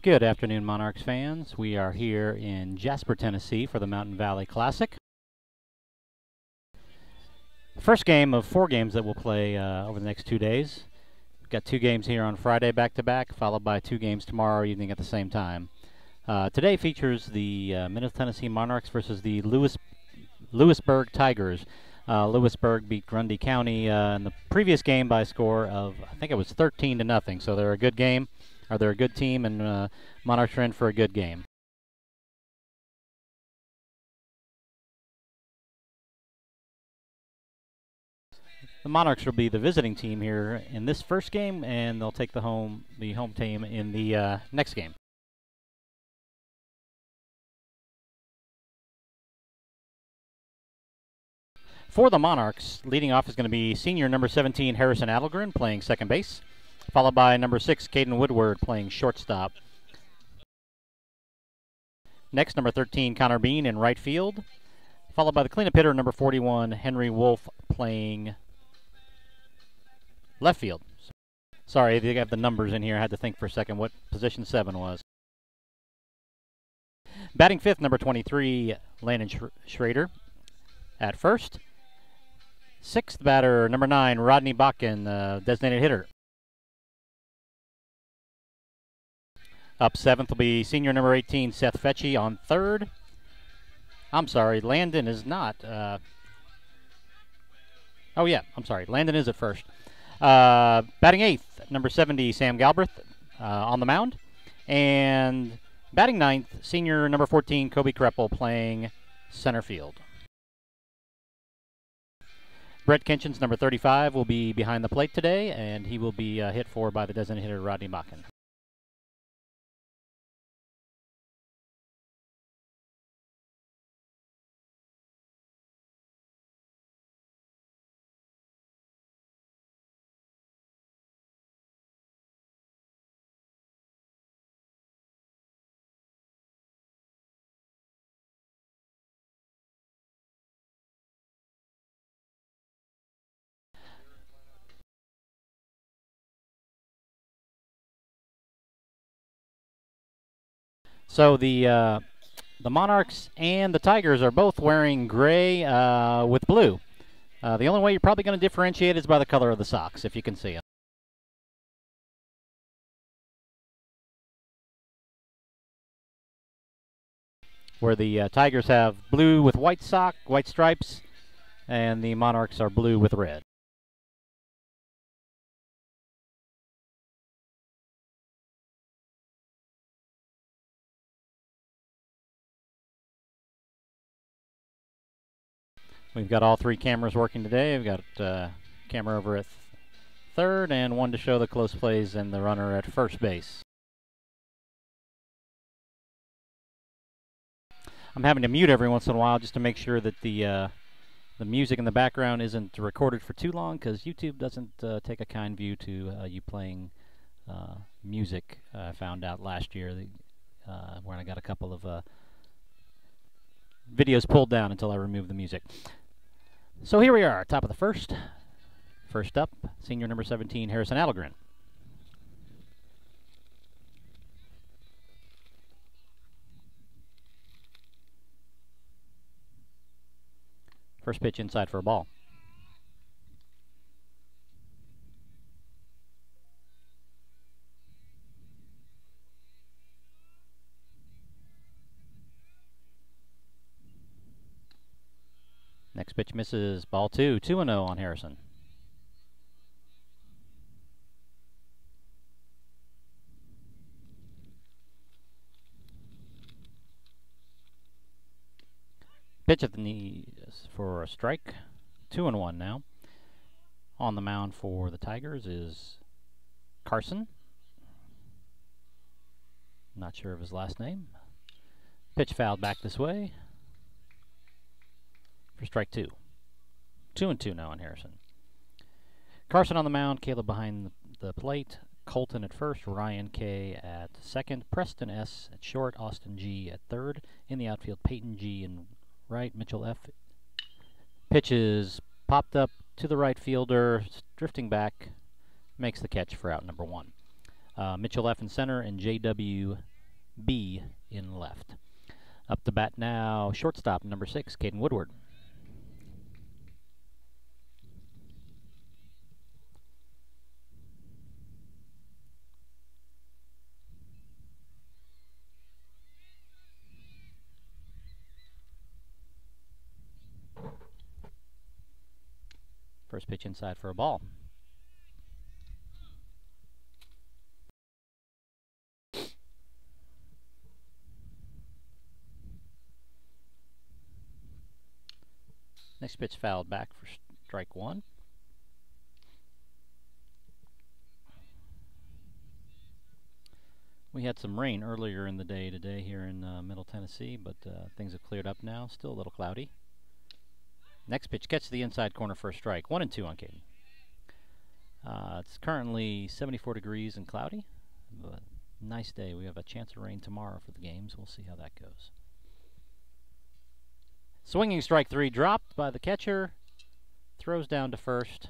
Good afternoon, Monarchs fans. We are here in Jasper, Tennessee for the Mountain Valley Classic. First game of 4 games that we'll play over the next 2 days. We've got 2 games here on Friday back-to-back, followed by 2 games tomorrow evening at the same time. Today features the Middle Tennessee Monarchs versus the Lewisburg Tigers. Lewisburg beat Grundy County in the previous game by a score of, I think it was 13-0, so they're a good game. They're a good team, and Monarchs are in for a good game. The Monarchs will be the visiting team here in this first game, and they'll take the home team in the next game. For the Monarchs, leading off is going to be senior number 17 Harrison Adelgren playing second base, followed by number 6 Caden Woodward playing shortstop. Next, number 13 Connor Bean in right field, followed by the cleanup hitter number 41 Henry Wolf playing left field. Sorry, they have the numbers in here. I had to think for a second what position 7 was. Batting fifth, number 23 Landon Schrader at first. Sixth batter, number 9 Rodney Bakken, designated hitter. Up seventh will be senior number 18 Seth Fetchy on third. I'm sorry, Landon is not. Oh yeah, I'm sorry, Landon is at first. Batting eighth, number 70 Sam Galbraith on the mound. And batting ninth, senior number 14 Kobe Kreppel playing center field. Brett Kinchin's number 35 will be behind the plate today, and he will be hit for by the designated hitter Rodney Bakken. So the Monarchs and the Tigers are both wearing gray with blue. The only way you're probably going to differentiate is by the color of the socks, if you can see it. Where the Tigers have blue with white stripes, and the Monarchs are blue with red. We've got all 3 cameras working today. We've got a camera over at third and one to show the close plays and the runner at first base. I'm having to mute every once in a while just to make sure that the music in the background isn't recorded for too long, because YouTube doesn't take a kind view to you playing music. I found out last year when I got a couple of videos pulled down until I removed the music. So here we are, top of the first. First up, senior number 17, Harrison Adelgren. First pitch inside for a ball. Next pitch misses, ball 2, 2-0 on Harrison. Pitch at the knees for a strike, 2-1 now. On the mound for the Tigers is Carson. Not sure of his last name. Pitch fouled back this way for strike 2. 2-2 now on Harrison. Carson on the mound, Caleb behind the plate, Colton at first, Ryan K at second, Preston S at short, Austin G at third. In the outfield, Peyton G in right, Mitchell F. Pitch is popped up to the right fielder, drifting back, makes the catch for out number 1. Mitchell F in center and J.W. B in left. Up to bat now, shortstop number 6, Caden Woodward. First pitch inside for a ball. Next pitch fouled back for strike 1. We had some rain earlier in the day today here in Middle Tennessee, but things have cleared up now. Still a little cloudy. Next pitch gets to the inside corner for a strike. 1-2 on Caden. It's currently 74 degrees and cloudy. But nice day. We have a chance of rain tomorrow for the games. We'll see how that goes. Swinging strike 3 dropped by the catcher. Throws down to first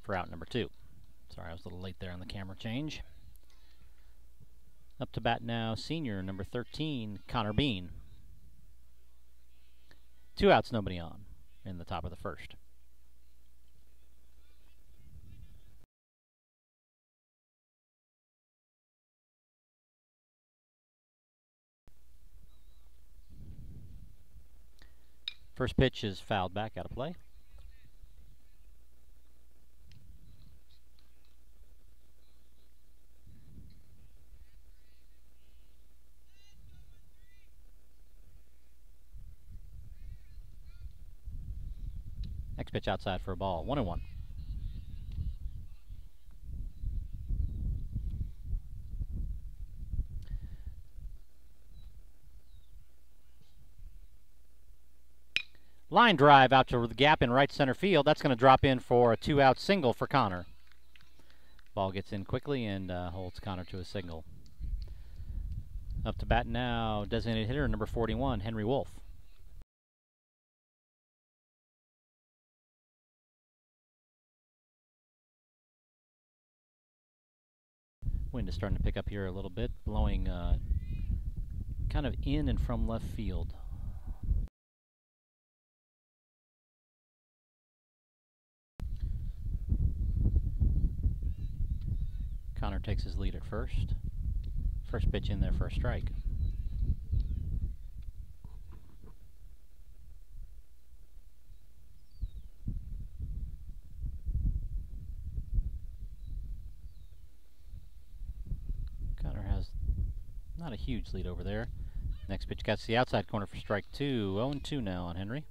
for out number 2. Sorry, I was a little late there on the camera change. Up to bat now, senior number 13, Connor Bean. 2 outs, nobody on in the top of the first. First pitch is fouled back out of play. Next pitch outside for a ball. 1-1. Line drive out to the gap in right center field. That's going to drop in for a 2-out single for Connor. Ball gets in quickly and holds Connor to a single. Up to bat now, designated hitter number 41, Henry Wolf. Wind is starting to pick up here a little bit, blowing kind of in and from left field. Connor takes his lead at first. First pitch in there for a strike. Connor has not a huge lead over there. Next pitch gets to the outside corner for strike 2. 0-2 now on Henry.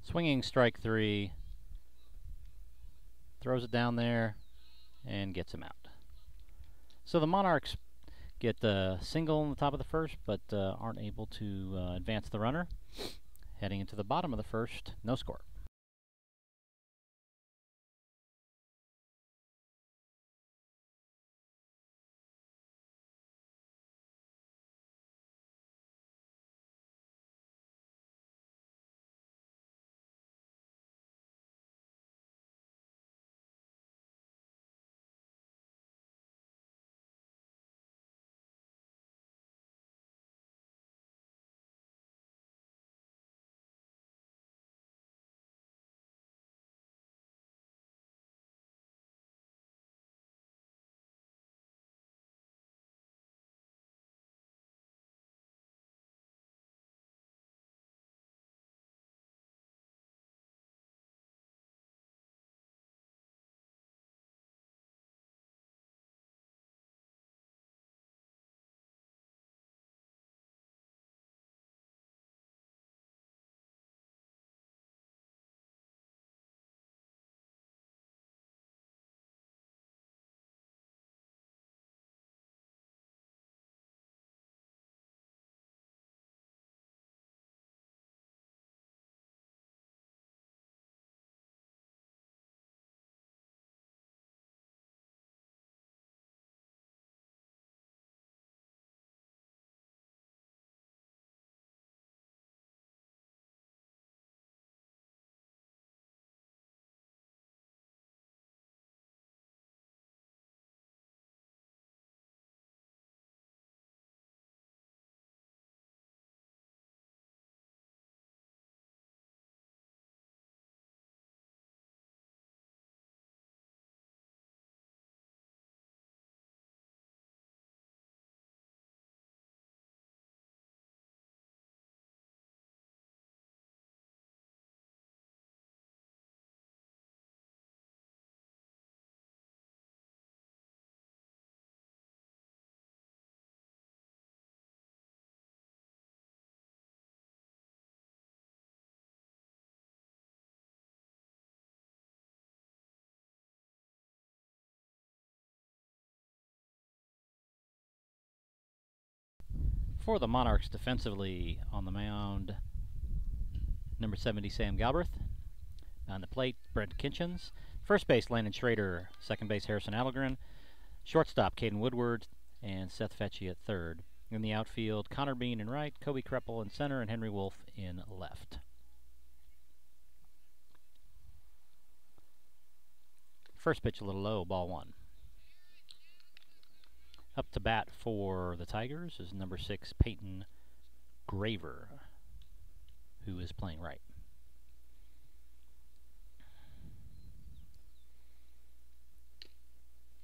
Swinging strike 3. Throws it down there and gets him out. So the Monarchs get the single on the top of the first, but aren't able to advance the runner. Heading into the bottom of the first, no score. For the Monarchs defensively on the mound, number 70, Sam Galbraith. On the plate, Brent Kinchins. First base, Landon Schrader. Second base, Harrison Allegren. Shortstop, Caden Woodward. And Seth Fetchy at third. In the outfield, Connor Bean in right, Kobe Kreppel in center, and Henry Wolf in left. First pitch a little low, ball one. Up to bat for the Tigers is number 6, Peyton Graver, who is playing right.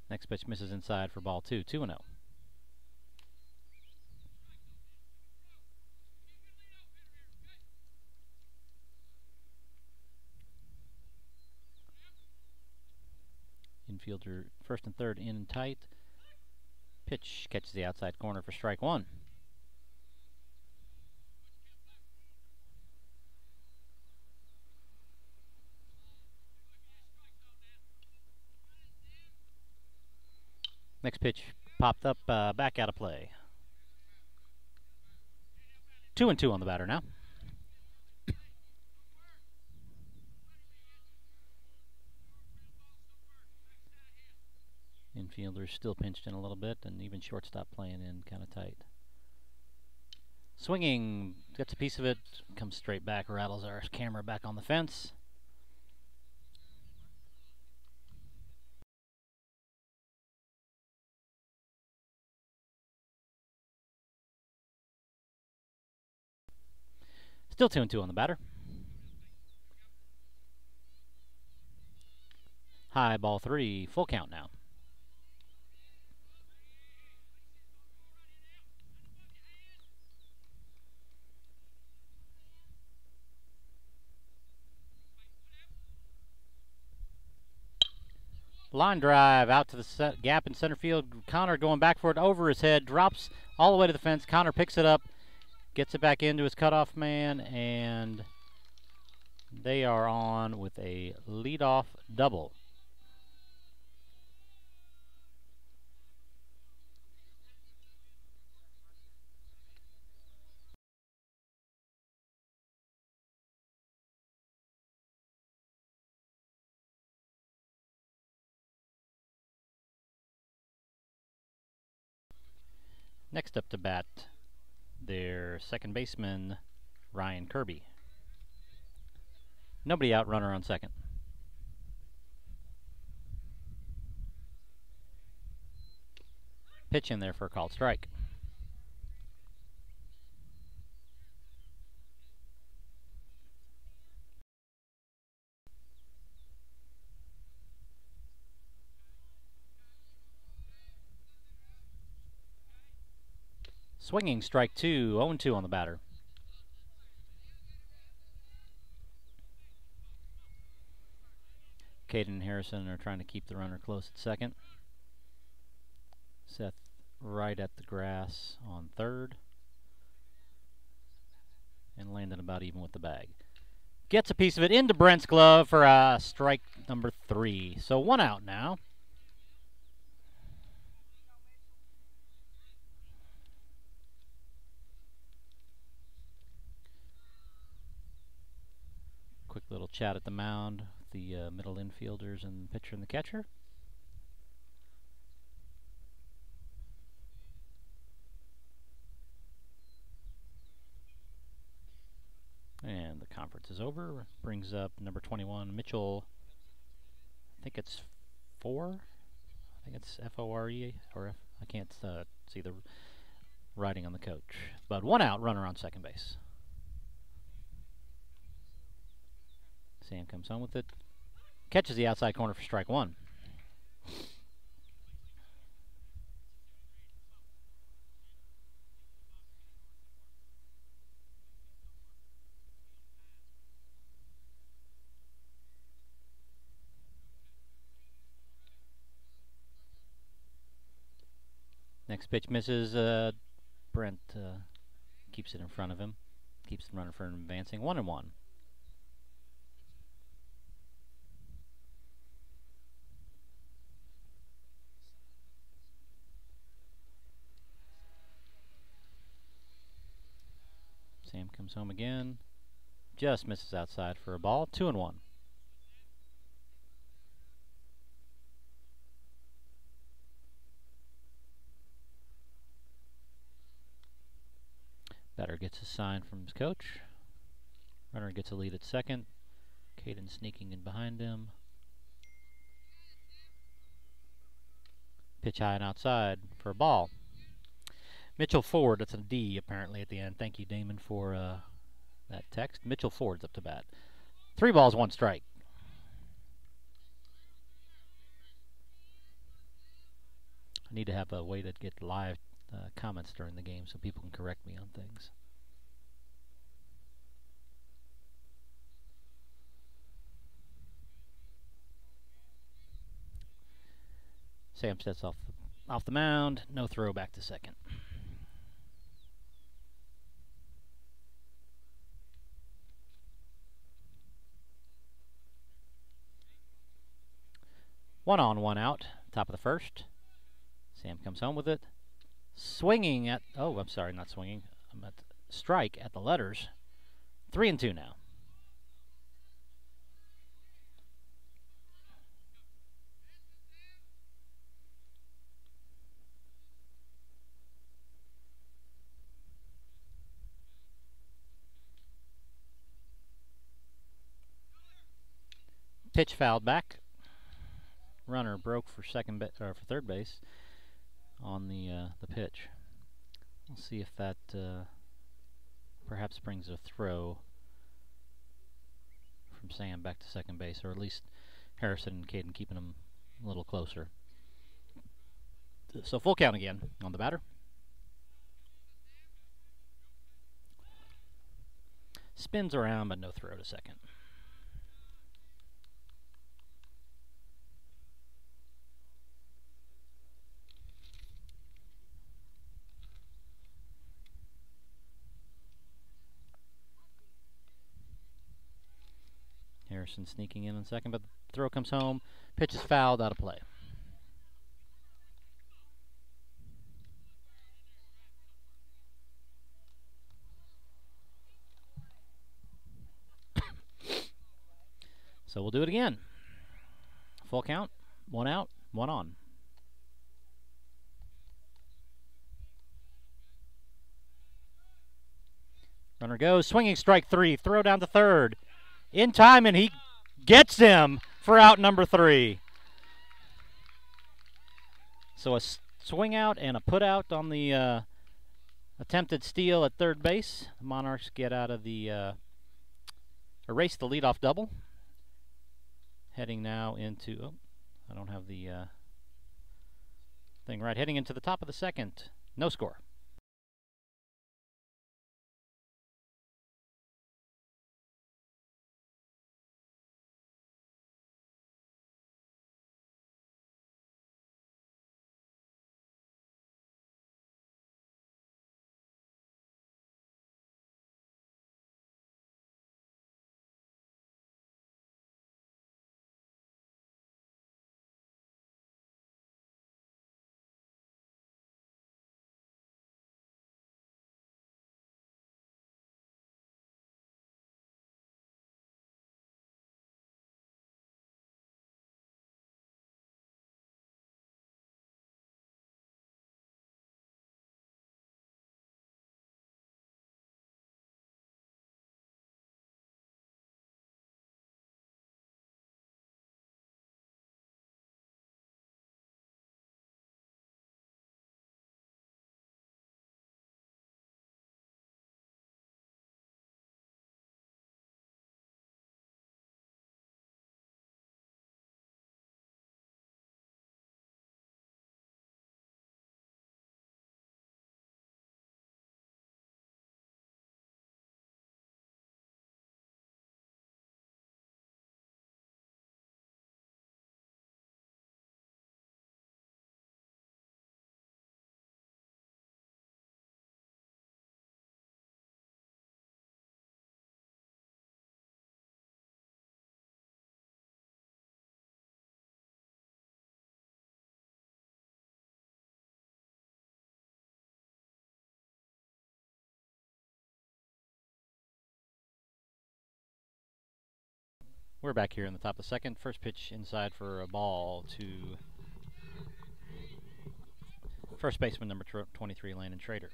Next pitch misses inside for ball 2, 2-0. Infielder first and third in and tight. Pitch catches the outside corner for strike one. Next pitch popped up, back out of play. 2-2 on the batter now. Infielder's still pinched in a little bit, and even shortstop playing in kind of tight. Swinging, gets a piece of it, comes straight back, rattles our camera back on the fence. Still 2-2 on the batter. High, ball 3, full count now. Line drive out to the gap in center field. Connor going back for it over his head, drops all the way to the fence. Connor picks it up, gets it back into his cutoff man, and they are on with a leadoff double. Next up to bat, their second baseman, Ryan Kirby. Nobody out, runner on second. Pitch in there for a called strike. Swinging, strike 2, 0-2 on the batter. Caden and Harrison are trying to keep the runner close at second. Seth right at the grass on third. And Landon about even with the bag. Gets a piece of it into Brent's glove for strike number 3. So 1 out now. Quick little chat at the mound with the middle infielders and the pitcher and the catcher. And the conference is over. Brings up number 21, Mitchell. I think it's 4. I think it's F-O-R-E, or I can't see the writing on the coach. But 1 out, runner on second base. Sam comes home with it. Catches the outside corner for strike 1. Next pitch misses. Brent keeps it in front of him. Keeps the runner from advancing. 1-1. comes home again. Just misses outside for a ball. 2-1. Batter gets a sign from his coach. Runner gets a lead at second. Caden sneaking in behind him. Pitch high and outside for a ball. Mitchell Ford, that's a D apparently at the end. Thank you, Damon, for that text. Mitchell Ford's up to bat. 3 balls, 1 strike. I need to have a way to get live comments during the game so people can correct me on things. Sam steps off the mound. No throw back to second. One on, one out. Top of the first. Sam comes home with it. Swinging at... Oh, I'm sorry, not swinging. I'm at strike at the letters. 3-2 now. Pitch fouled back. Runner broke for for third base on the pitch. We'll see if that perhaps brings a throw from Sam back to second base, or at least Harrison and Caden keeping him a little closer. So full count again on the batter. Spins around, but no throw to second. Harrison sneaking in second, but the throw comes home. Pitch is fouled, out of play. So we'll do it again. Full count, 1 out, 1 on. Runner goes, swinging strike 3, throw down to third. In time, and he gets him for out number 3. So a swing out and a put out on the attempted steal at third base. The Monarchs get out of the erase the leadoff double. Heading now into, oh, I don't have the thing right. Heading into the top of the second. No score. We're back here in the top of the second. First pitch inside for a ball to first baseman number 23, Landon Schrader.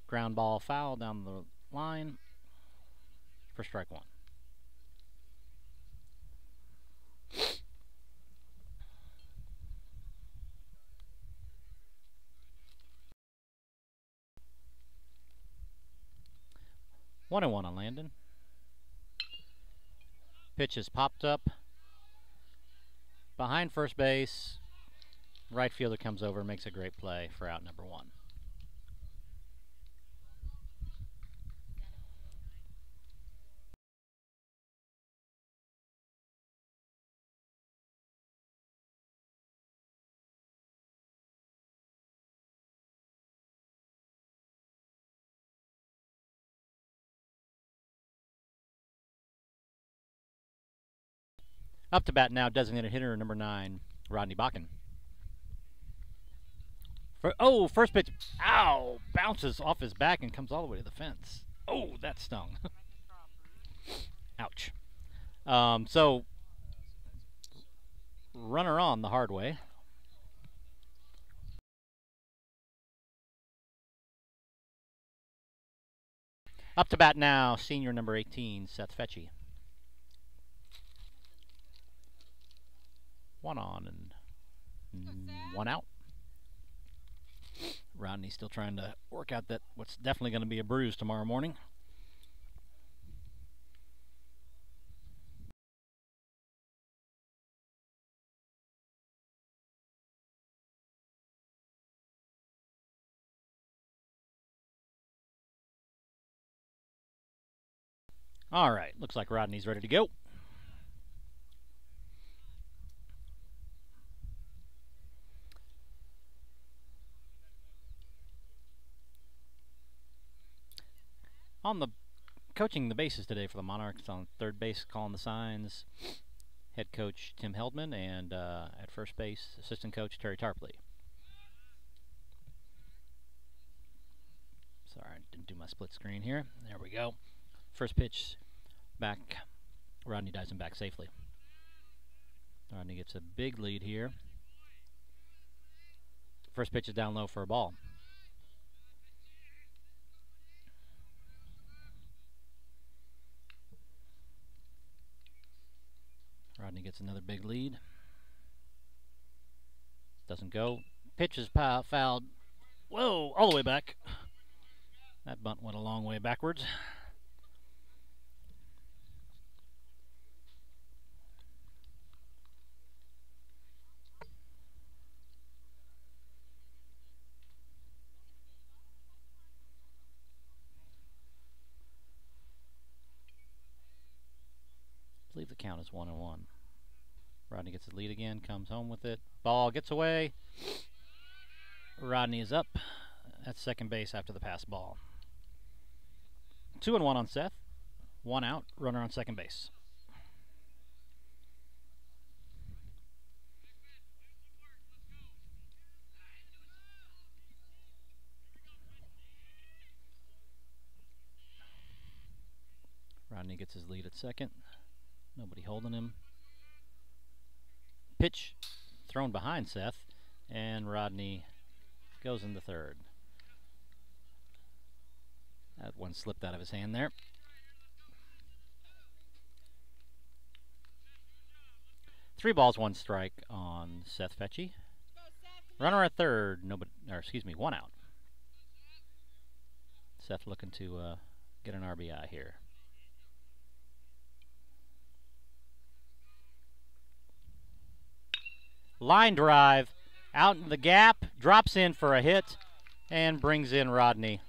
Ground ball foul down the line for strike one. One and one on Landon. Pitch is popped up behind first base. Right fielder comes over, makes a great play for out number one. Up to bat now, designated hitter number 9, Rodney Bakken. First pitch. Ow! Bounces off his back and comes all the way to the fence. Oh, that stung. Ouch. So, runner on the hard way. Up to bat now, senior number 18, Seth Fetchy. One on and one out. Rodney's still trying to work out that what's definitely going to be a bruise tomorrow morning. All right, looks like Rodney's ready to go. On the coaching the bases today for the Monarchs, on third base calling the signs, head coach Tim Heldman, and at first base, assistant coach Terry Tarpley. Sorry, I didn't do my split screen here. There we go. First pitch back. Rodney dives him back safely. Rodney gets a big lead here. First pitch is down low for a ball. Rodney gets another big lead. Doesn't go. Pitch is fouled. Whoa, all the way back. That bunt went a long way backwards. I believe the count is 1-1. Rodney gets the lead again, comes home with it. Ball gets away. Rodney is up at second base after the pass ball. 2-1 on Seth. One out, runner on second base. Rodney gets his lead at second. Nobody holding him. Pitch thrown behind Seth, and Rodney goes into third. That one slipped out of his hand there. Three balls, one strike on Seth Fetchy. Runner at third, one out. Seth looking to get an RBI here. Line drive out in the gap, drops in for a hit, and brings in Rodney.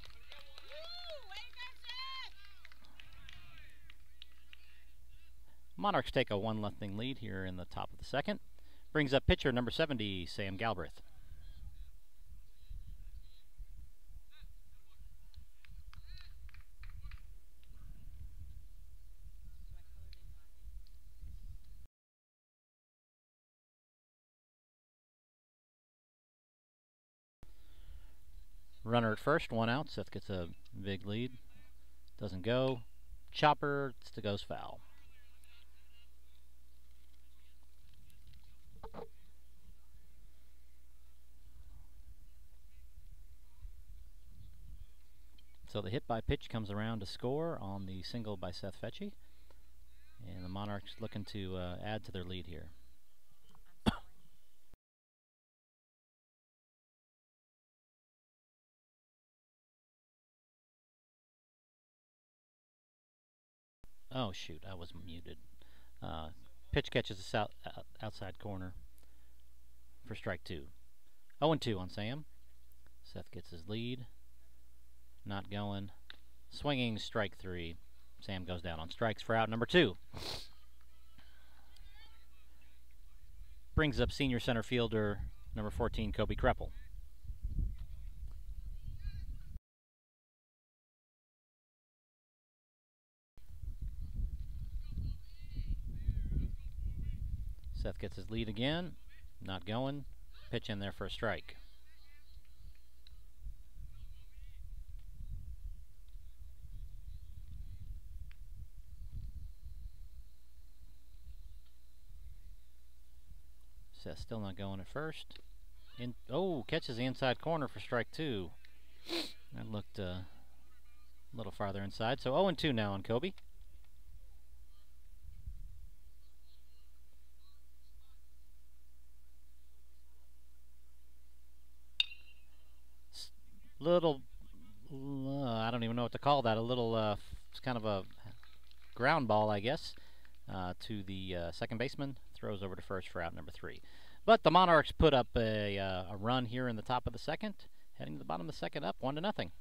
Monarchs take a 1-0 lead here in the top of the second. Brings up pitcher number 70, Sam Galbraith. Runner at first, one out. Seth gets a big lead. Doesn't go. Chopper goes foul. So the hit by pitch comes around to score on the single by Seth Fetchy. And the Monarchs looking to add to their lead here. Oh, shoot, I was muted. Pitch catches the outside corner for strike 2. 0-2 on Sam. Seth gets his lead. Not going. Swinging, strike 3. Sam goes down on strikes for out number 2. Brings up senior center fielder number 14, Kobe Kreppel. Seth gets his lead again. Not going. Pitch in there for a strike. Seth still not going at first. Catches the inside corner for strike 2. That looked a little farther inside. So 0-2 now on Kobe. I don't even know what to call that. It's kind of a ground ball, I guess, to the second baseman. Throws over to first for out number 3. But the Monarchs put up a run here in the top of the second, heading to the bottom of the second, up 1-0.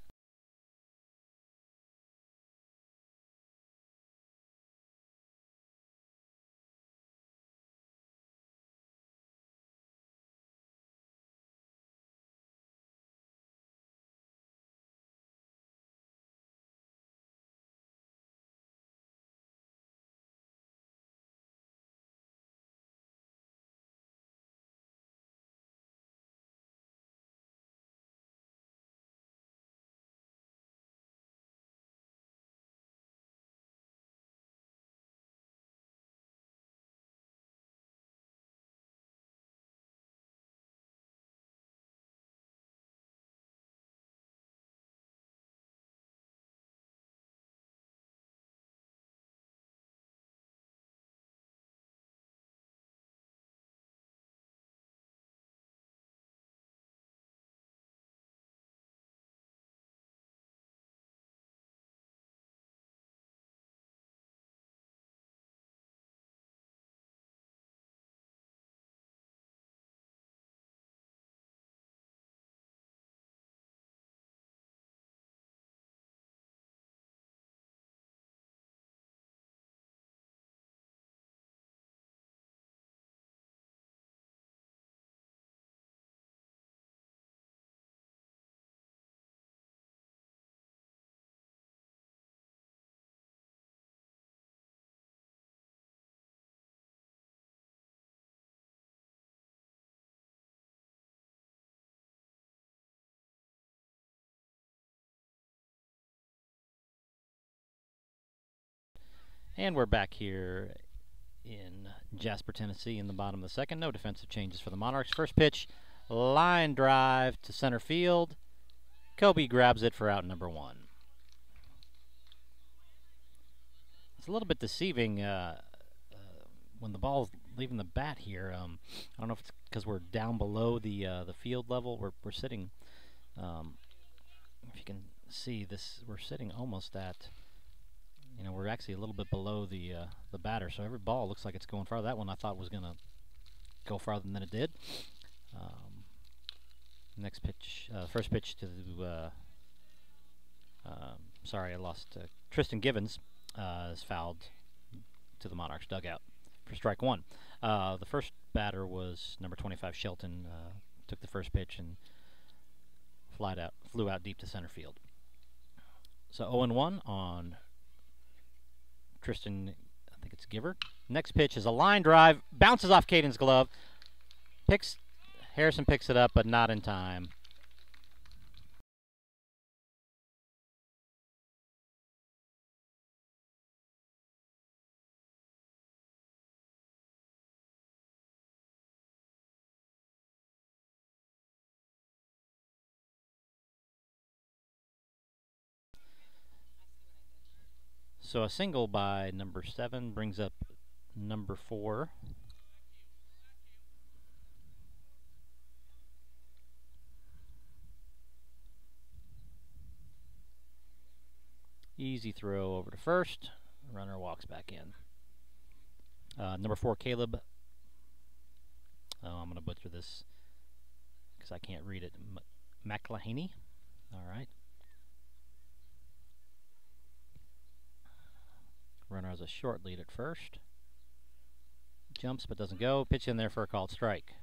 And we're back here in Jasper, Tennessee in the bottom of the second. No defensive changes for the Monarchs. First pitch, line drive to center field. Kobe grabs it for out number 1. It's a little bit deceiving when the ball's leaving the bat here. I don't know if it's because we're down below the field level. We're sitting, if you can see this, we're sitting almost at, we're actually a little bit below the batter, so every ball looks like it's going farther. That one I thought was going to go farther than it did. Next pitch, first pitch to sorry, I lost. Tristan Givens is fouled to the Monarchs dugout for strike 1. The first batter was number 25 Shelton. Took the first pitch and flew out deep to center field. So 0-1 on Tristan, I think it's Giver. Next pitch is a line drive, bounces off Caden's glove. Harrison picks it up, but not in time. So a single by number 7 brings up number 4. Easy throw over to first. Runner walks back in. Number 4, Caleb. Oh, I'm going to butcher this because I can't read it. McLahaney. All right. Runner has a short lead at first. Jumps but doesn't go. Pitch in there for a called strike.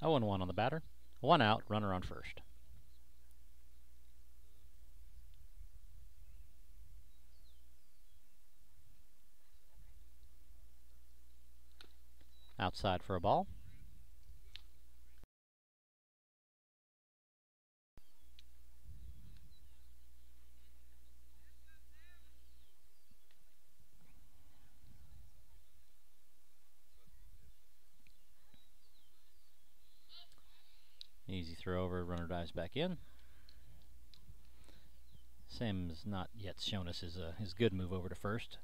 0-1 on the batter. 1 out, runner on first. Outside for a ball. Easy throw over, runner dives back in. Sam's not yet shown us his good move over to first.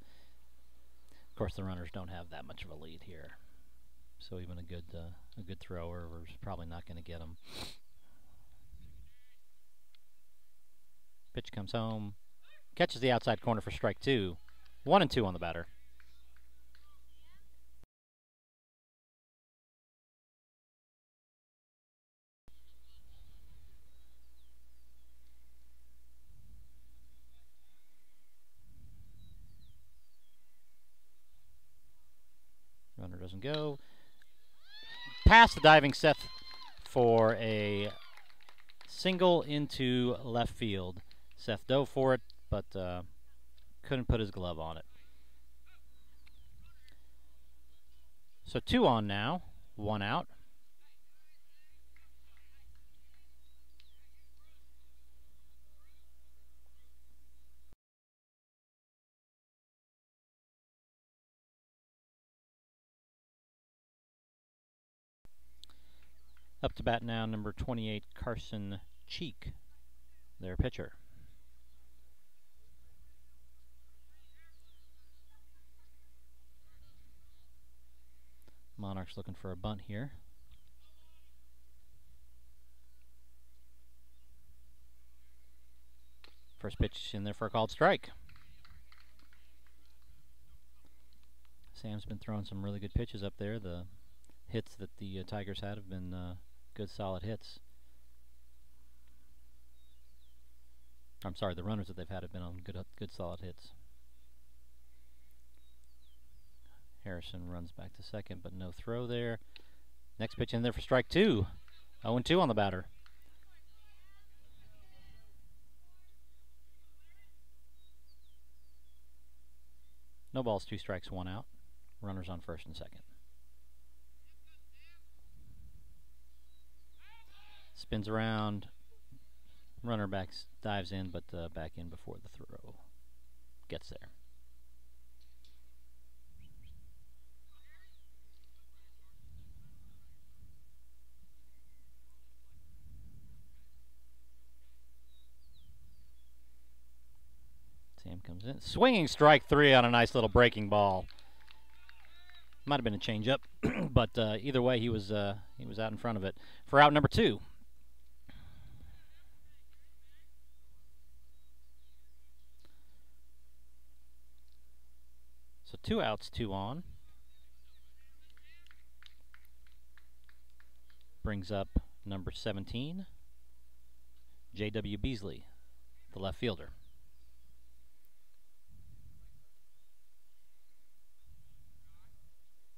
Of course, the runners don't have that much of a lead here, so even a good thrower is probably not going to get him. Pitch comes home, catches the outside corner for strike 2. 1-2 on the batter. Runner doesn't go. Past the diving Seth for a single into left field. Seth dove for it, but couldn't put his glove on it. So 2 on now, 1 out. Up to bat now, number 28, Carson Cheek, their pitcher. Monarchs looking for a bunt here. First pitch in there for a called strike. Sam's been throwing some really good pitches up there. The hits that the Tigers had have been good, solid hits. I'm sorry, the runners that they've had have been on good, solid hits. Harrison runs back to second, but no throw there. Next pitch in there for strike 2. 0-2 on the batter. No balls, 2 strikes, 1 out. Runners on first and second. Spins around. Runner dives in, but back in before the throw. Gets there. Sam comes in. Swinging strike 3 on a nice little breaking ball. Might have been a changeup, but either way, he was out in front of it for out number 2. So 2 outs, 2 on. Brings up number 17, J.W. Beasley, the left fielder.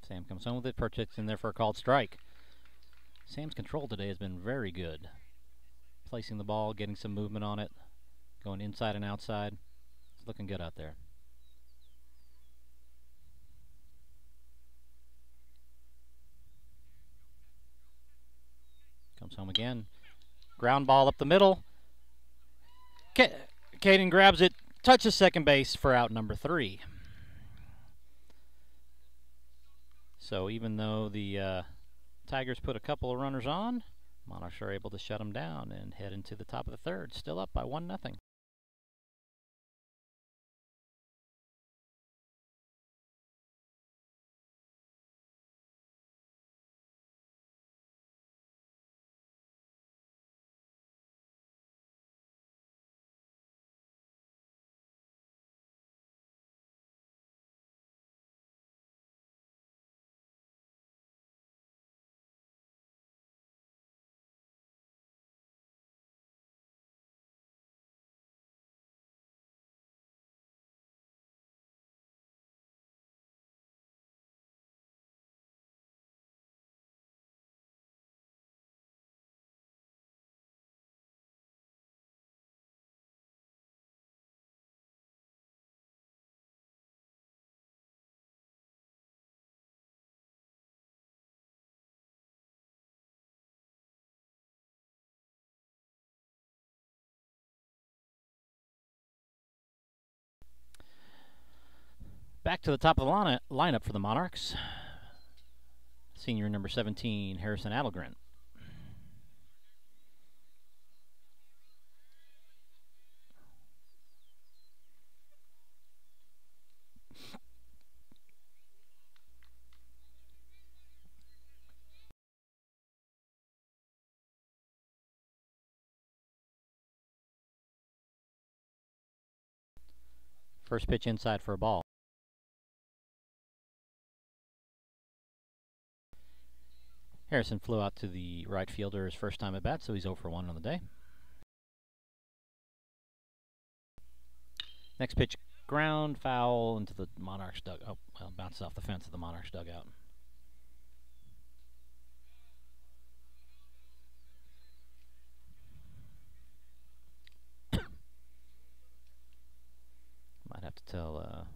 Sam comes home with it, protects in there for a called strike. Sam's control today has been very good. Placing the ball, getting some movement on it, going inside and outside. It's looking good out there. Comes home again. Ground ball up the middle. Caden grabs it, touches second base for out number 3. So even though the Tigers put a couple of runners on, Monarchs are able to shut them down and head into the top of the 3rd, still up by 1-0. Back to the top of the lineup for the Monarchs. Senior number 17, Harrison Adelgren. First pitch inside for a ball. Harrison flew out to the right fielder his first time at bat, so he's 0 for 1 on the day. Next pitch, ground foul into the Monarchs dugout. Oh, well, bounced off the fence of the Monarchs dugout. Might have to tell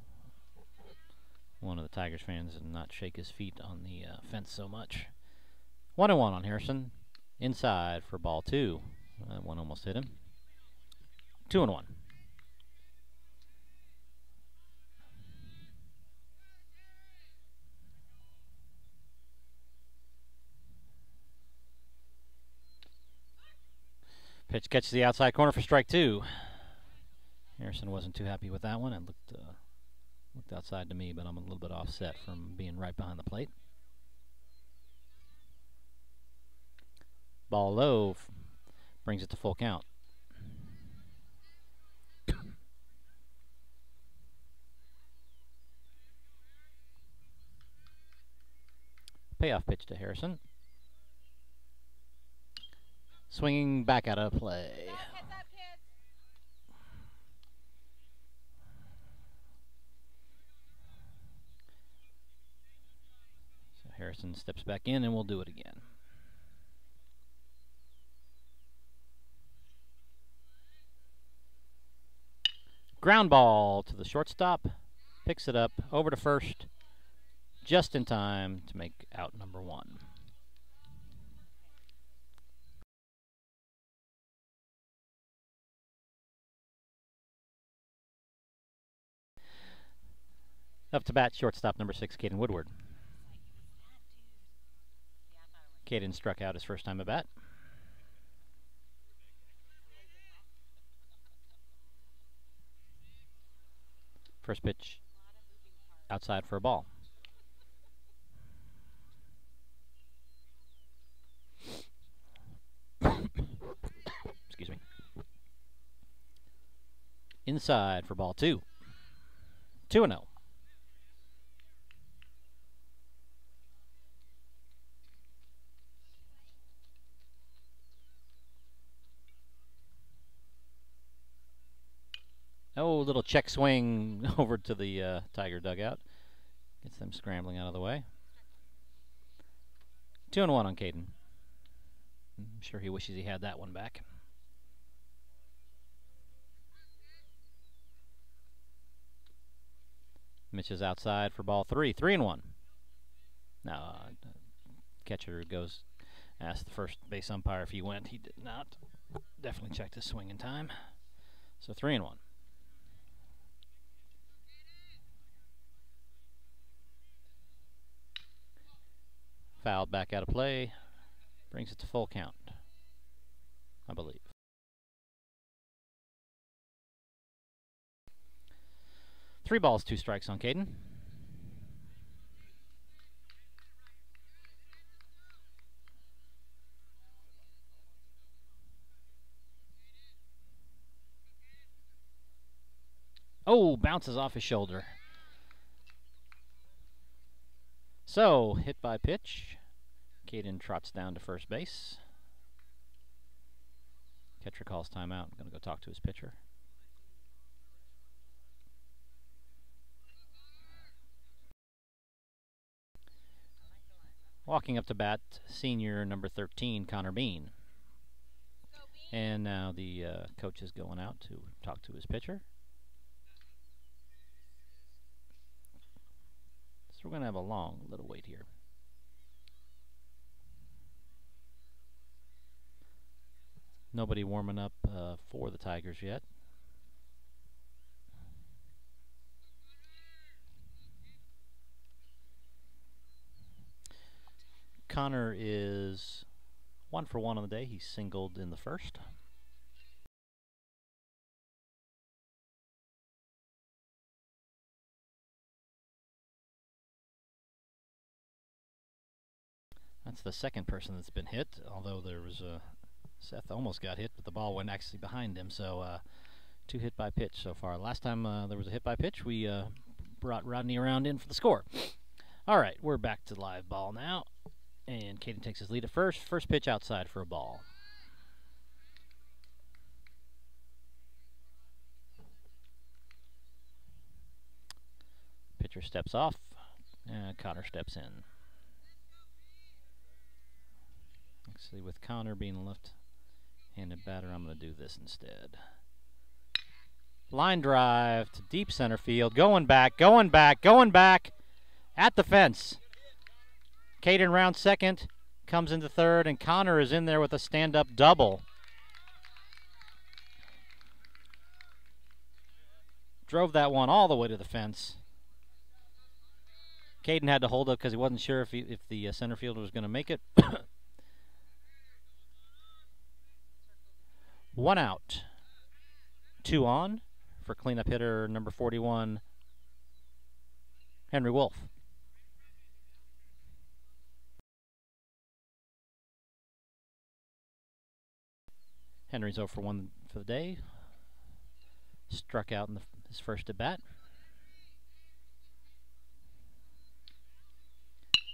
one of the Tigers fans to not shake his feet on the fence so much. 1-1 on Harrison. Inside for ball 2. That one almost hit him. 2-1. Pitch catches the outside corner for strike 2. Harrison wasn't too happy with that one. It looked outside to me, but I'm a little bit offset from being right behind the plate. Ball low, brings it to full count. Payoff pitch to Harrison. Swinging back out of play. So Harrison steps back in and we'll do it again. Ground ball to the shortstop. Picks it up over to first. Just in time to make out number 1. Up to bat, shortstop number 6, Caden Woodward. Caden struck out his first time at bat. First pitch outside for a ball. Excuse me. Inside for ball 2. 2-0. Oh, little check swing over to the Tiger dugout. Gets them scrambling out of the way. 2-1 on Caden. I'm sure he wishes he had that one back. Mitch is outside for ball 3. 3-1. Now, catcher goes, asked the first base umpire if he went. He did not. Definitely checked his swing in time. So 3-1. Fouled back out of play. Brings it to full count, I believe. Three balls, 2 strikes on Caden. Oh, bounces off his shoulder. So, hit by pitch. Caden trots down to first base. Catcher calls timeout. I'm going to go talk to his pitcher. Walking up to bat, senior number 13, Connor Bean. And now the coach is going out to talk to his pitcher. So we're going to have a long little wait here. Nobody warming up for the Tigers yet. Connor is 1 for 1 on the day. He singled in the first. That's the second person that's been hit, although there was Seth almost got hit, but the ball went actually behind him, so 2 hit by pitch so far. Last time there was a hit by pitch, we brought Rodney around in for the score. All right, we're back to live ball now, and Caden takes his lead at first. First pitch outside for a ball. Pitcher steps off, and Connor steps in. Actually, with Connor being a left-handed batter, I'm going to do this instead. Line drive to deep center field. Going back, going back, going back at the fence. Caden round second, comes into third, and Connor is in there with a stand-up double. Drove that one all the way to the fence. Caden had to hold up because he wasn't sure if the center fielder was going to make it. 1 out. 2 on for cleanup hitter number 41, Henry Wolf. Henry's 0 for 1 for the day. Struck out in his first at bat.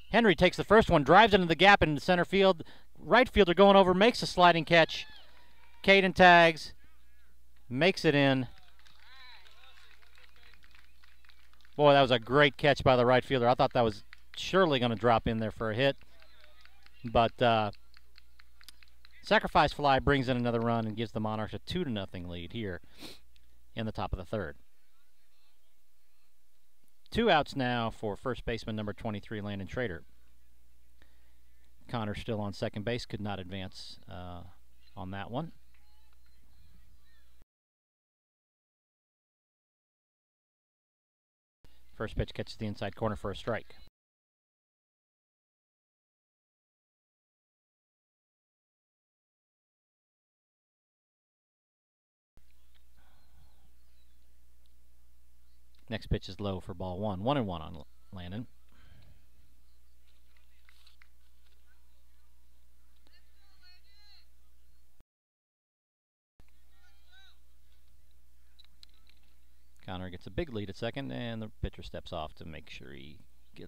Henry takes the first one, drives into the gap in the center field. Right fielder going over, makes a sliding catch. Caden tags, makes it in. Boy, that was a great catch by the right fielder. I thought that was surely going to drop in there for a hit. But sacrifice fly brings in another run and gives the Monarchs a 2-0 lead here in the top of the third. 2 outs now for first baseman number 23, Landon Schrader. Connor still on second base, could not advance on that one. First pitch catches the inside corner for a strike. Next pitch is low for ball 1. 1-1 on Landon. Connor gets a big lead at second, and the pitcher steps off to make sure he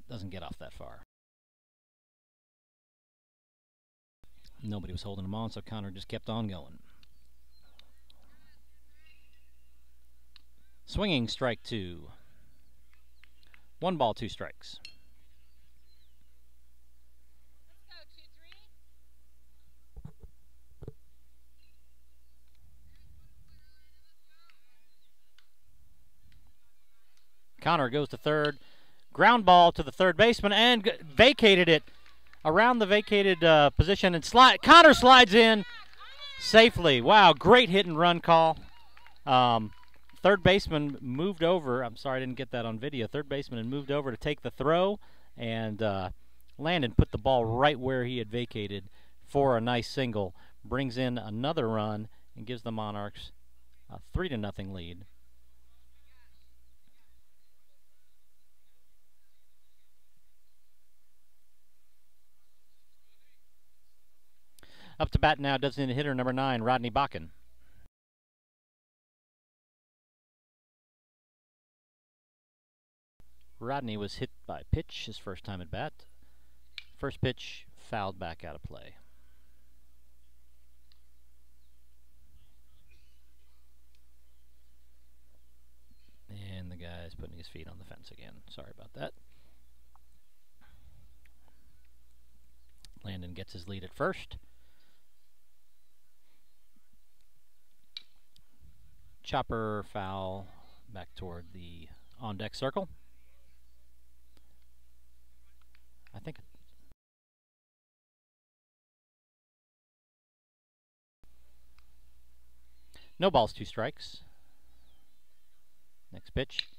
doesn't get off that far. Nobody was holding him on, so Connor just kept on going. Swinging strike 2. 1 ball, 2 strikes. Connor goes to third. Ground ball to the third baseman and vacated it around the vacated position. And Connor slides in safely. Wow, great hit and run call. Third baseman moved over. I'm sorry I didn't get that on video. Third baseman had moved over to take the throw. And Landon put the ball right where he had vacated for a nice single. Brings in another run and gives the Monarchs a 3-0 lead. Up to bat now, designated hitter number 9, Rodney Bakken. Rodney was hit by pitch his first time at bat. First pitch fouled back out of play. And the guy's putting his feet on the fence again. Sorry about that. Landon gets his lead at first. Chopper foul back toward the on-deck circle. I think no balls, 2 strikes. Next pitch.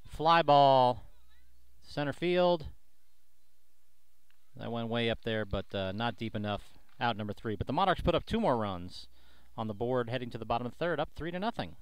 Fly ball, center field. That went way up there, but not deep enough. Out number 3. But the Monarchs put up 2 more runs on the board, heading to the bottom of the 3rd, up 3-0.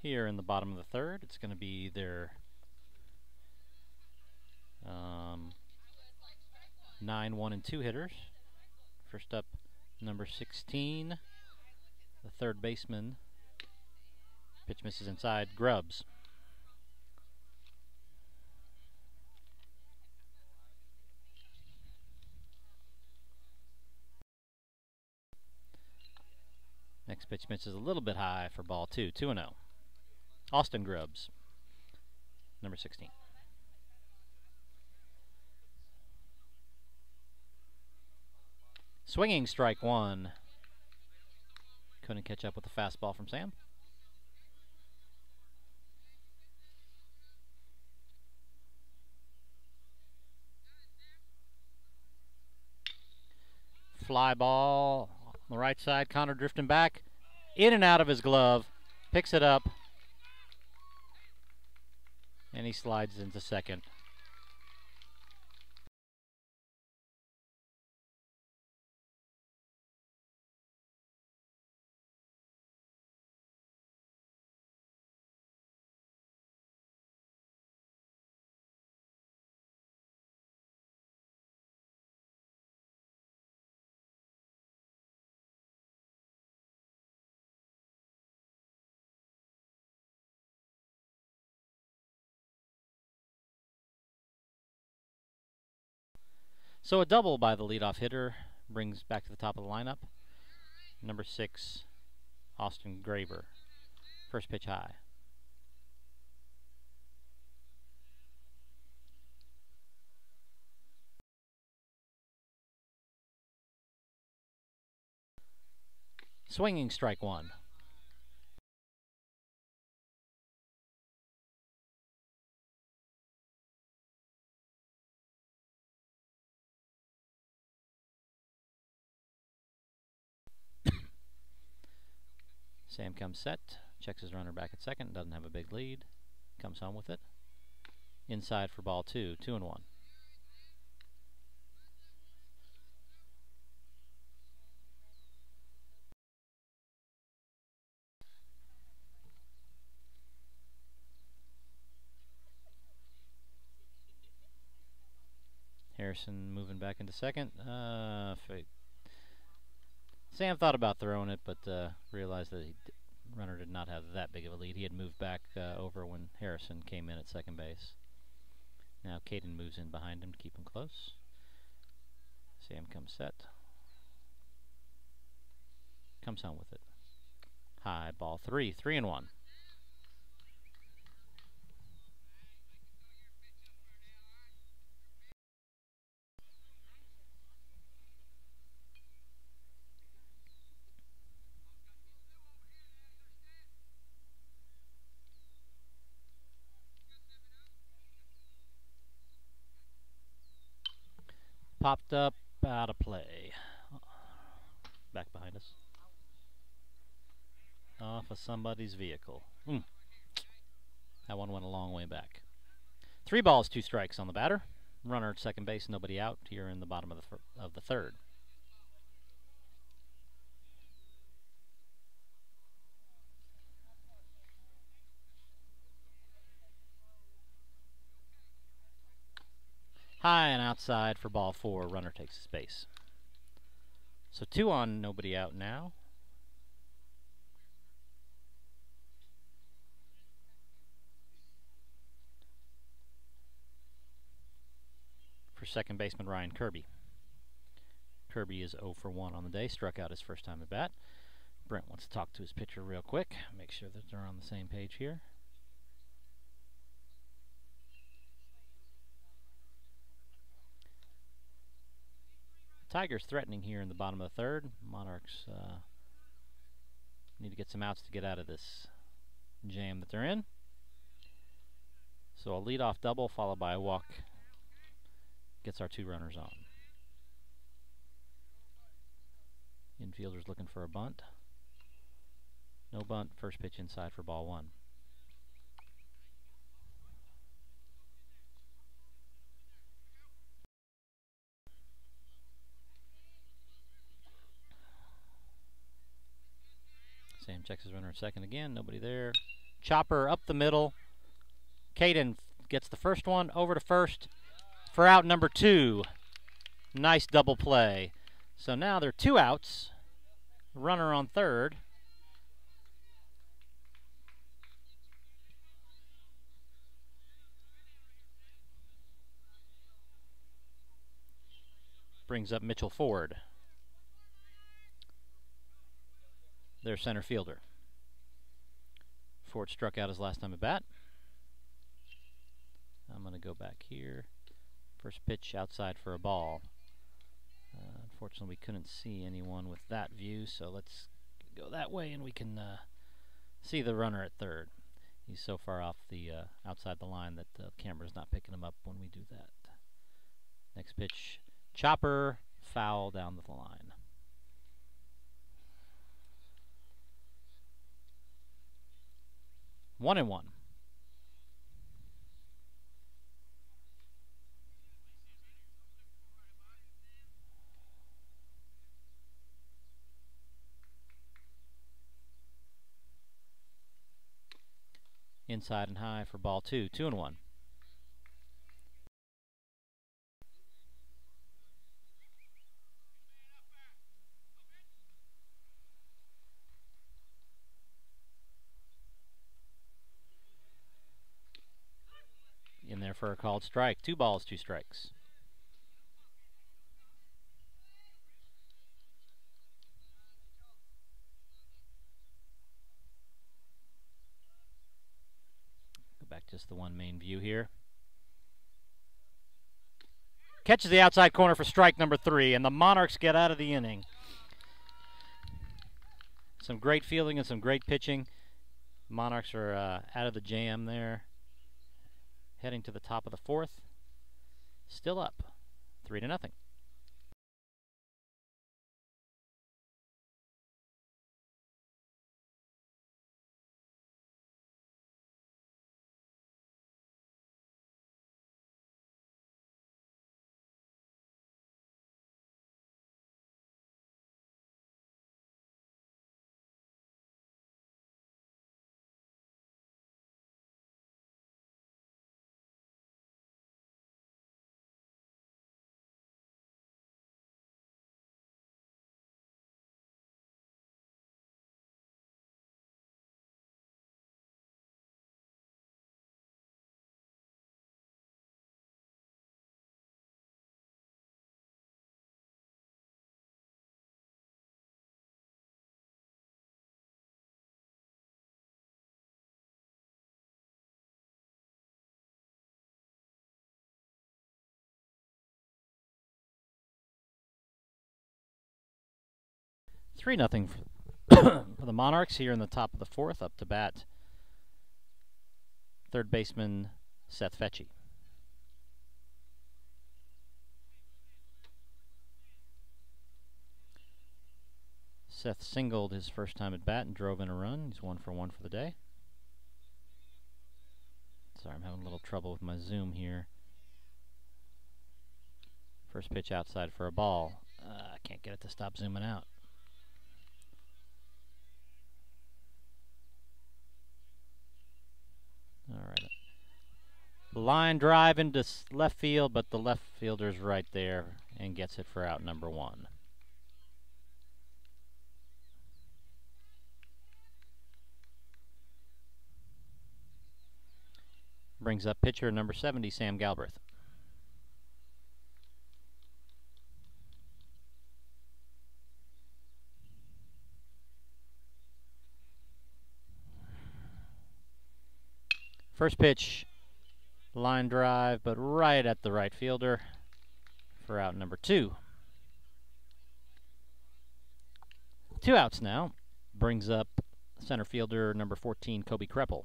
Here in the bottom of the 3rd, it's going to be their 9, 1, and 2 hitters. First up, number 16, the 3rd baseman. Pitch misses inside, Grubbs. Next pitch misses a little bit high for ball 2, 2-0. Austin Grubbs, number 16. Swinging strike 1. Couldn't catch up with the fastball from Sam. Fly ball on the right side. Connor drifting back. In and out of his glove. Picks it up. And he slides into second. So a double by the leadoff hitter brings back to the top of the lineup. Number 6, Austin Graber. First pitch high. Swinging strike 1. Sam comes set, checks his runner back at second, doesn't have a big lead, comes home with it. Inside for ball 2, 2-1. Harrison moving back into second. Sam thought about throwing it, but realized that the runner did not have that big of a lead. He had moved back over when Harrison came in at second base. Now Caden moves in behind him to keep him close. Sam comes set. Comes home with it. High, ball 3, 3-1. Popped up, out of play. Back behind us. Off of somebody's vehicle. That one went a long way back. 3 balls, 2 strikes on the batter. Runner at second base, nobody out here in the bottom of the third. High and outside for ball 4. Runner takes his base. So 2 on, nobody out now. For second baseman Ryan Kirby. Kirby is 0 for 1 on the day. Struck out his first time at bat. Brent wants to talk to his pitcher real quick. Make sure that they're on the same page here. Tigers threatening here in the bottom of the third. Monarchs need to get some outs to get out of this jam that they're in. So a leadoff double followed by a walk gets our 2 runners on. Infielders looking for a bunt. No bunt. First pitch inside for ball 1. Sam checks his runner at second again. Nobody there. Chopper up the middle. Caden gets the first one over to first for out number 2. Nice double play. So now there are 2 outs. Runner on third. Brings up Mitchell Ford, their center fielder. Ford struck out his last time at bat. I'm going to go back here. First pitch outside for a ball. Unfortunately, we couldn't see anyone with that view, so let's go that way and we can see the runner at third. He's so far off the outside the line that the camera's not picking him up when we do that. Next pitch, chopper, foul down the line. One and one. Inside and high for ball 2. 2 and 1. In there for a called strike. 2 balls, 2 strikes. Go back just the one main view here. Catches the outside corner for strike number 3, and the Monarchs get out of the inning. Some great fielding and some great pitching. Monarchs are out of the jam there. Heading to the top of the 4th. Still up, 3-0. 3-0 for the Monarchs here in the top of the fourth. Up to bat, third baseman Seth Fetchy. Seth singled his first time at bat and drove in a run. He's 1 for 1 for the day. Sorry, I'm having a little trouble with my zoom here. First pitch outside for a ball. I can't get it to stop zooming out. All right. Line drive into left field, but the left fielder's right there and gets it for out number 1. Brings up pitcher number 70, Sam Galbraith. First pitch, line drive, but right at the right fielder for out number 2. 2 outs now. Brings up center fielder number 14, Kobe Kreppel.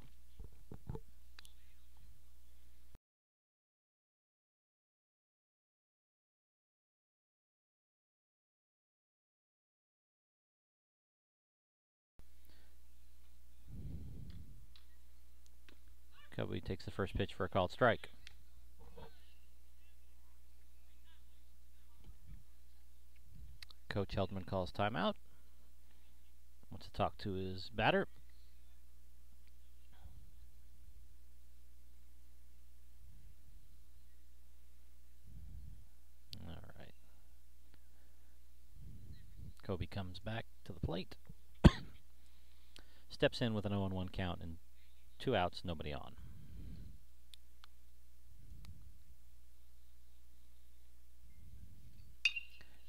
Kobe takes the first pitch for a called strike. Coach Heldman calls timeout. Wants to talk to his batter. All right. Kobe comes back to the plate. Steps in with an 0-1 count and 2 outs, nobody on.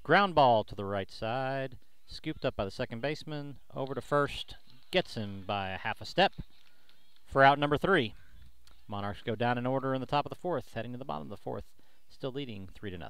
Ground ball to the right side, scooped up by the second baseman, over to first, gets him by a half a step for out number 3. Monarchs go down in order in the top of the fourth, heading to the bottom of the fourth, still leading 3-0.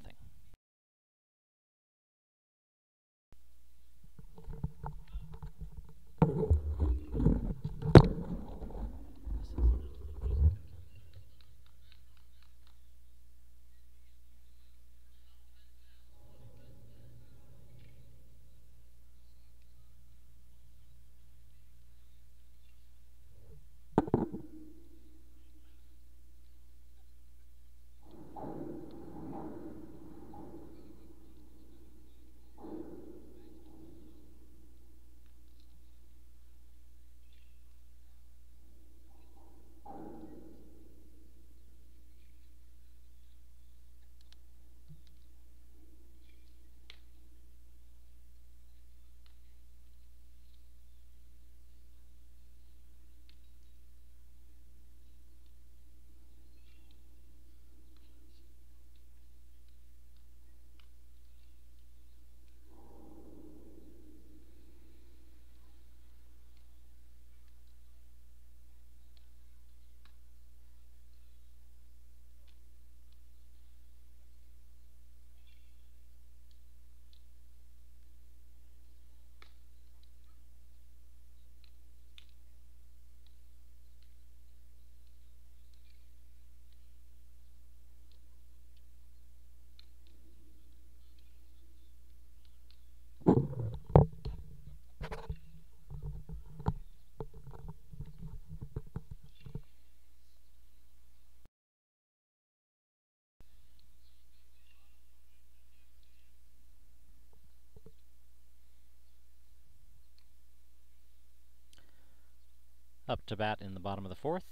Up to bat in the bottom of the fourth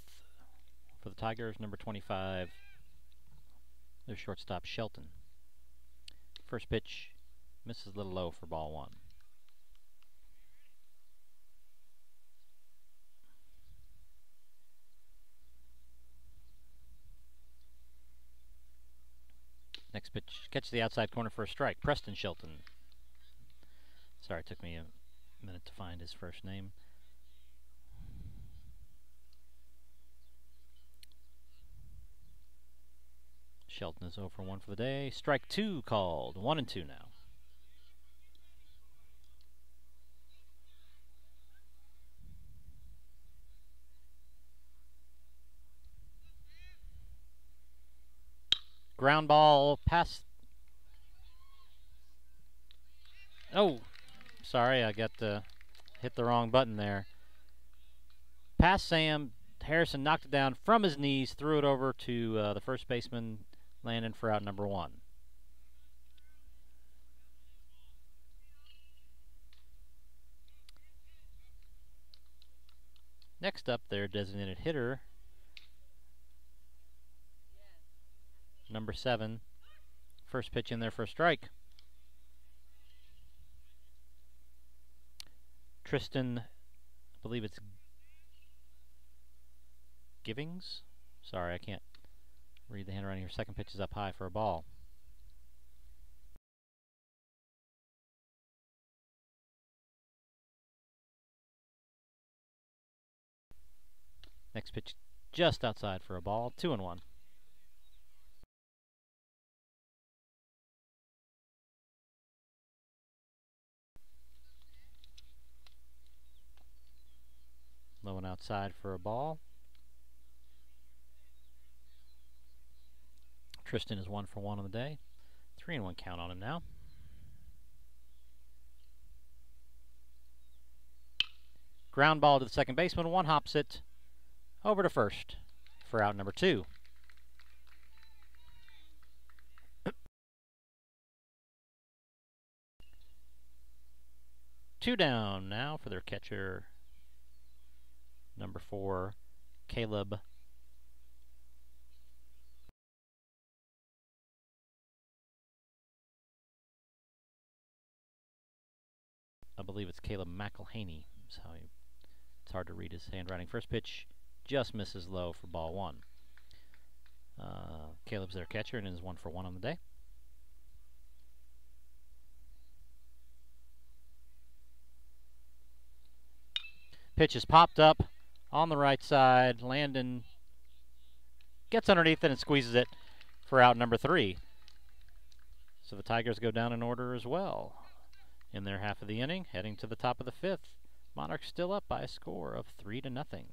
for the Tigers, number 25, their shortstop Shelton. First pitch misses a little low for ball 1. Next pitch, catch the outside corner for a strike. Preston Shelton. Sorry, it took me a minute to find his first name. Shelton is 0 for 1 for the day. Strike 2 called. 1-2 now. Ground ball pass. Oh, sorry, I got hit the wrong button there. Pass Sam. Harrison knocked it down from his knees, threw it over to the first baseman, Landon, for out number 1. Next up, their designated hitter, number 7. First pitch in there for a strike. Tristan, I believe it's Givings. Sorry, I can't read the handwriting here. Second pitch is up high for a ball. Next pitch just outside for a ball. 2-1. Low and outside for a ball. Tristan is 1 for 1 on the day. 3-1 count on him now. Ground ball to the second baseman. One hops it over to first for out number 2. Two down now for their catcher, number 4, Caleb. I believe it's Caleb McElhaney. So it's hard to read his handwriting. First pitch just misses low for ball 1. Caleb's their catcher and is 1 for 1 on the day. Pitch is popped up on the right side. Landon gets underneath it and squeezes it for out number 3. So the Tigers go down in order as well in their half of the inning, heading to the top of the 5th. Monarchs still up by a score of 3-0.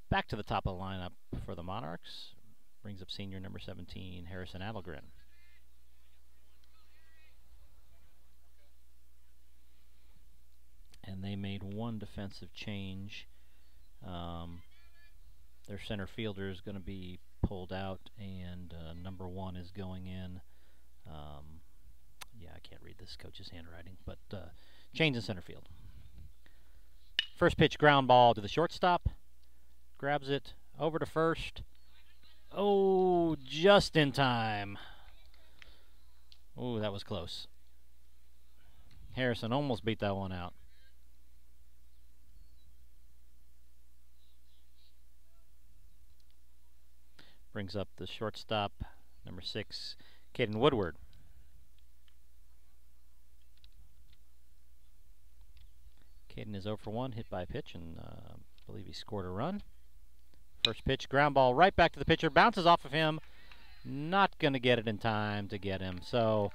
Back to the top of the lineup for the Monarchs. Brings up senior number 17, Harrison Adelgren. And they made one defensive change. Their center fielder is going to be pulled out, and number 1 is going in. Yeah, I can't read this coach's handwriting, but change in center field. First pitch ground ball to the shortstop. Grabs it over to first. Oh, just in time. Oh, that was close. Harrison almost beat that one out. Brings up the shortstop, number 6, Caden Woodward. Caden is 0 for 1, hit by a pitch, and I believe he scored a run. First pitch, ground ball right back to the pitcher, bounces off of him. Not going to get it in time to get him. So,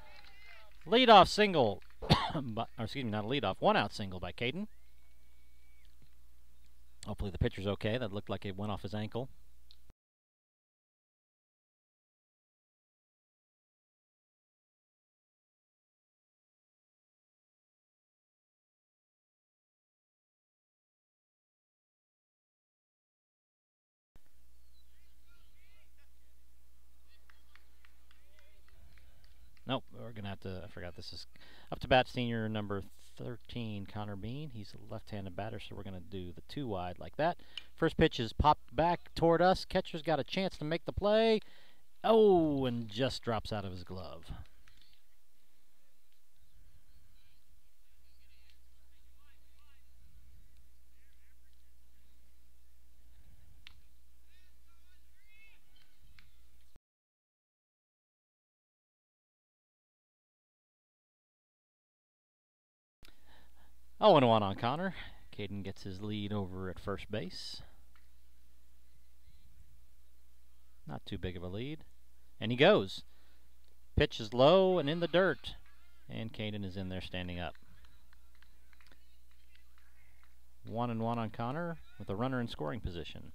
leadoff single, or excuse me, not a leadoff, 1-out single by Caden. Hopefully the pitcher's okay. That looked like it went off his ankle. Nope, we're going to have to, I forgot this is up to bat senior number 13, Connor Bean. He's a left-handed batter, so we're going to do the 2 wide like that. First pitch is popped back toward us. Catcher's got a chance to make the play. Oh, and just drops out of his glove. Oh, and 1 on Connor. Caden gets his lead over at first base. Not too big of a lead. And he goes. Pitch is low and in the dirt. And Caden is in there standing up. 1 and 1 on Connor with a runner in scoring position.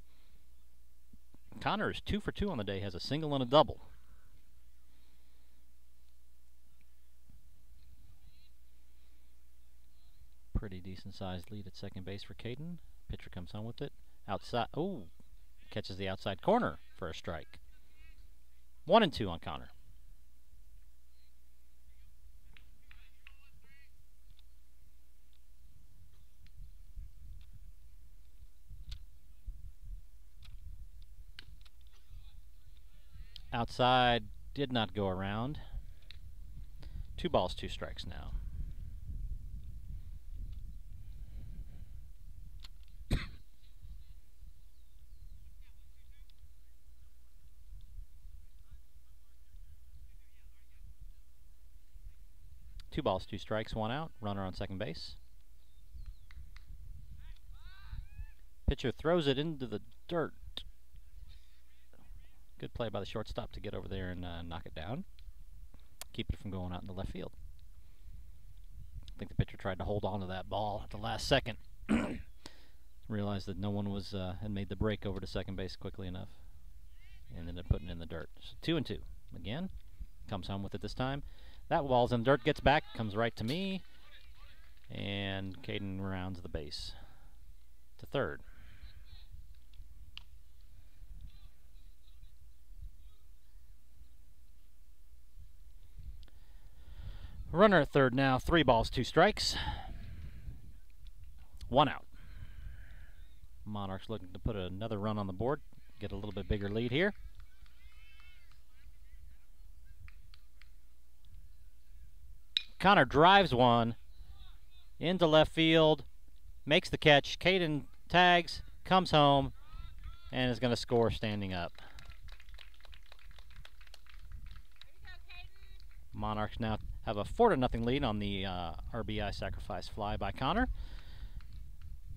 Connor is 2 for 2 on the day, has a single and a double. Pretty decent sized lead at second base for Caden. Pitcher comes home with it. Outside, oh, catches the outside corner for a strike. 1 and 2 on Connor. Outside did not go around. 2 balls, 2 strikes now. Two balls, 2 strikes, 1 out. Runner on second base. Pitcher throws it into the dirt. Good play by the shortstop to get over there and knock it down. Keep it from going out in the left field. I think the pitcher tried to hold on to that ball at the last second. Realized that no one was had made the break over to second base quickly enough. And ended up putting it in the dirt. So 2 and 2. Again, comes home with it this time. That ball's in the dirt, gets back, comes right to me. And Caden rounds the base to third. Runner at third now, 3 balls, 2 strikes. 1 out. Monarchs looking to put another run on the board, get a little bit bigger lead here. Connor drives one into left field, makes the catch. Caden tags, comes home, and is going to score standing up. Monarchs now have a 4-0 lead on the RBI sacrifice fly by Connor.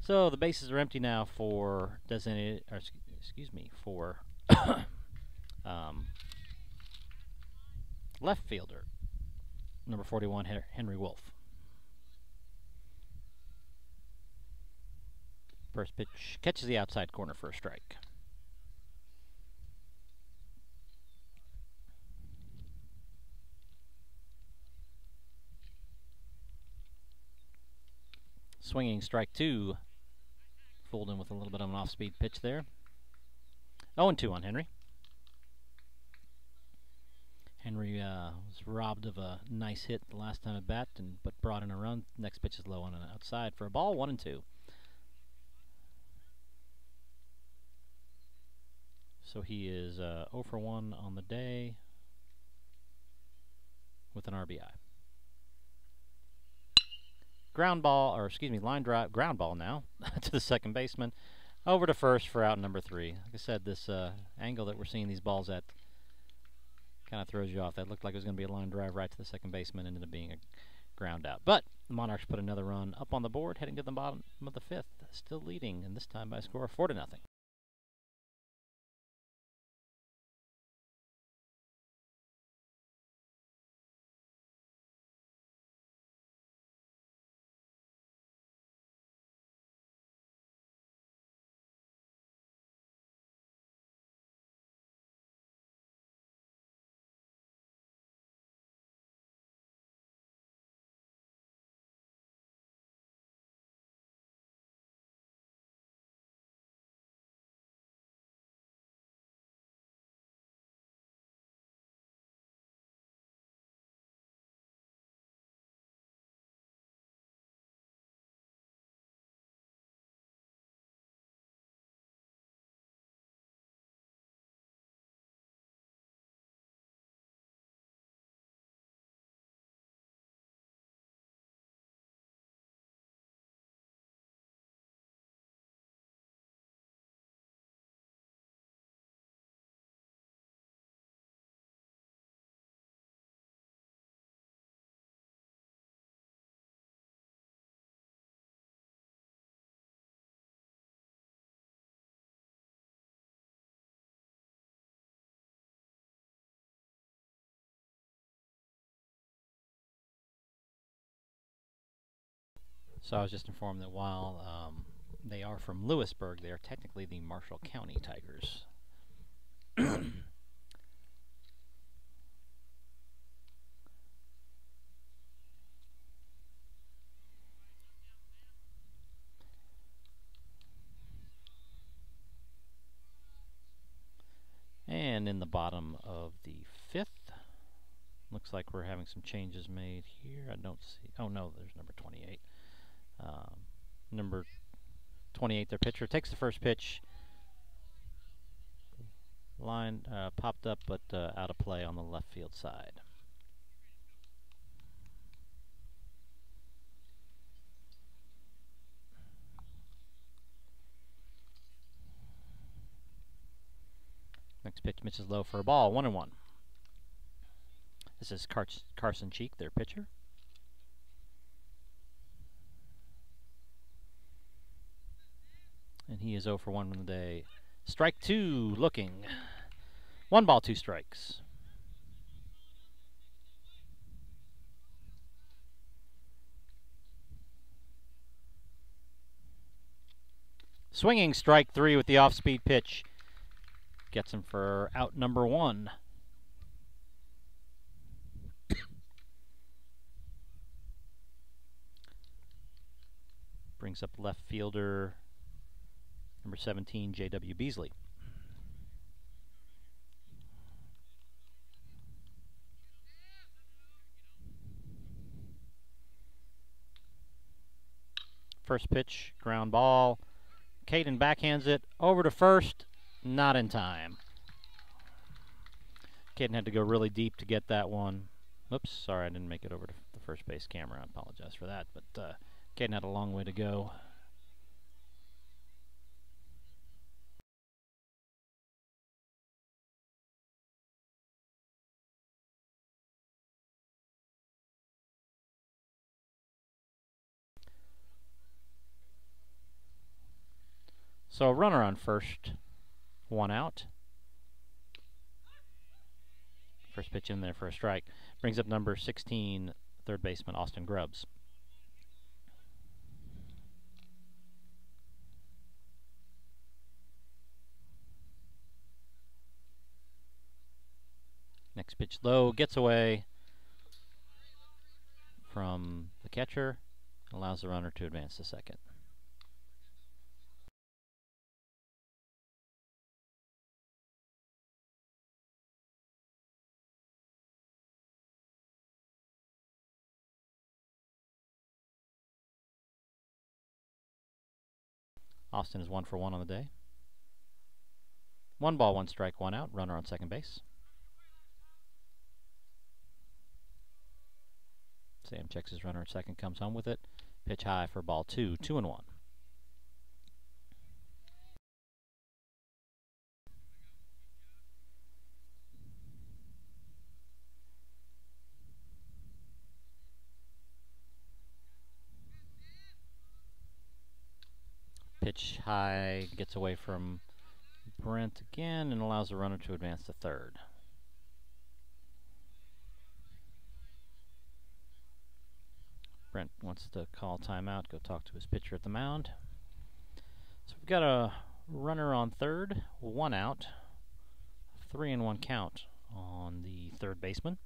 So the bases are empty now for designated, or excuse me, for left fielder, number 41, Henry Wolf. First pitch catches the outside corner for a strike. Swinging strike 2. Fooled in with a little bit of an off-speed pitch there. 0-2 on Henry. Henry was robbed of a nice hit the last time at bat, but brought in a run. Next pitch is low on an outside for a ball. 1-2. So he is 0 for 1 on the day with an RBI. Ground ball, or excuse me, line drive, ground ball now to the second baseman, over to first for out number 3. Like I said, this angle that we're seeing these balls at kind of throws you off. That looked like it was going to be a line drive right to the second baseman, ended up being a ground out. But the Monarchs put another run up on the board, heading to the bottom of the fifth, still leading, and this time by a score of 4-0. So I was just informed that while they are from Lewisburg, they are technically the Marshall County Tigers. And in the bottom of the fifth, looks like we're having some changes made here. I don't see. Oh no, there's number 28. Number 28, their pitcher, takes the first pitch. Line popped up, but out of play on the left field side. Next pitch misses low for a ball, 1-1. This is Carson Cheek, their pitcher. And he is 0 for 1 on the day. Strike 2, looking. 1 ball, 2 strikes. Swinging strike 3 with the off-speed pitch. Gets him for out number 1. Brings up left fielder number 17, J.W. Beasley. First pitch, ground ball. Caden backhands it over to first, not in time. Caden had to go really deep to get that one. Oops, sorry, I didn't make it over to the first base camera. I apologize for that, but Caden had a long way to go. So a runner on first, 1 out. First pitch in there for a strike. Brings up number 16, third baseman Austin Grubbs. Next pitch low, gets away from the catcher, allows the runner to advance to second. Austin is 1 for 1 on the day. 1 ball, 1 strike, 1 out. Runner on second base. Sam checks his runner at second, comes home with it. Pitch high for ball 2, 2-1. Pitch high, gets away from Brent again and allows the runner to advance to third. Brent wants to call timeout, go talk to his pitcher at the mound. So we've got a runner on third, 1 out, 3-1 count on the third baseman.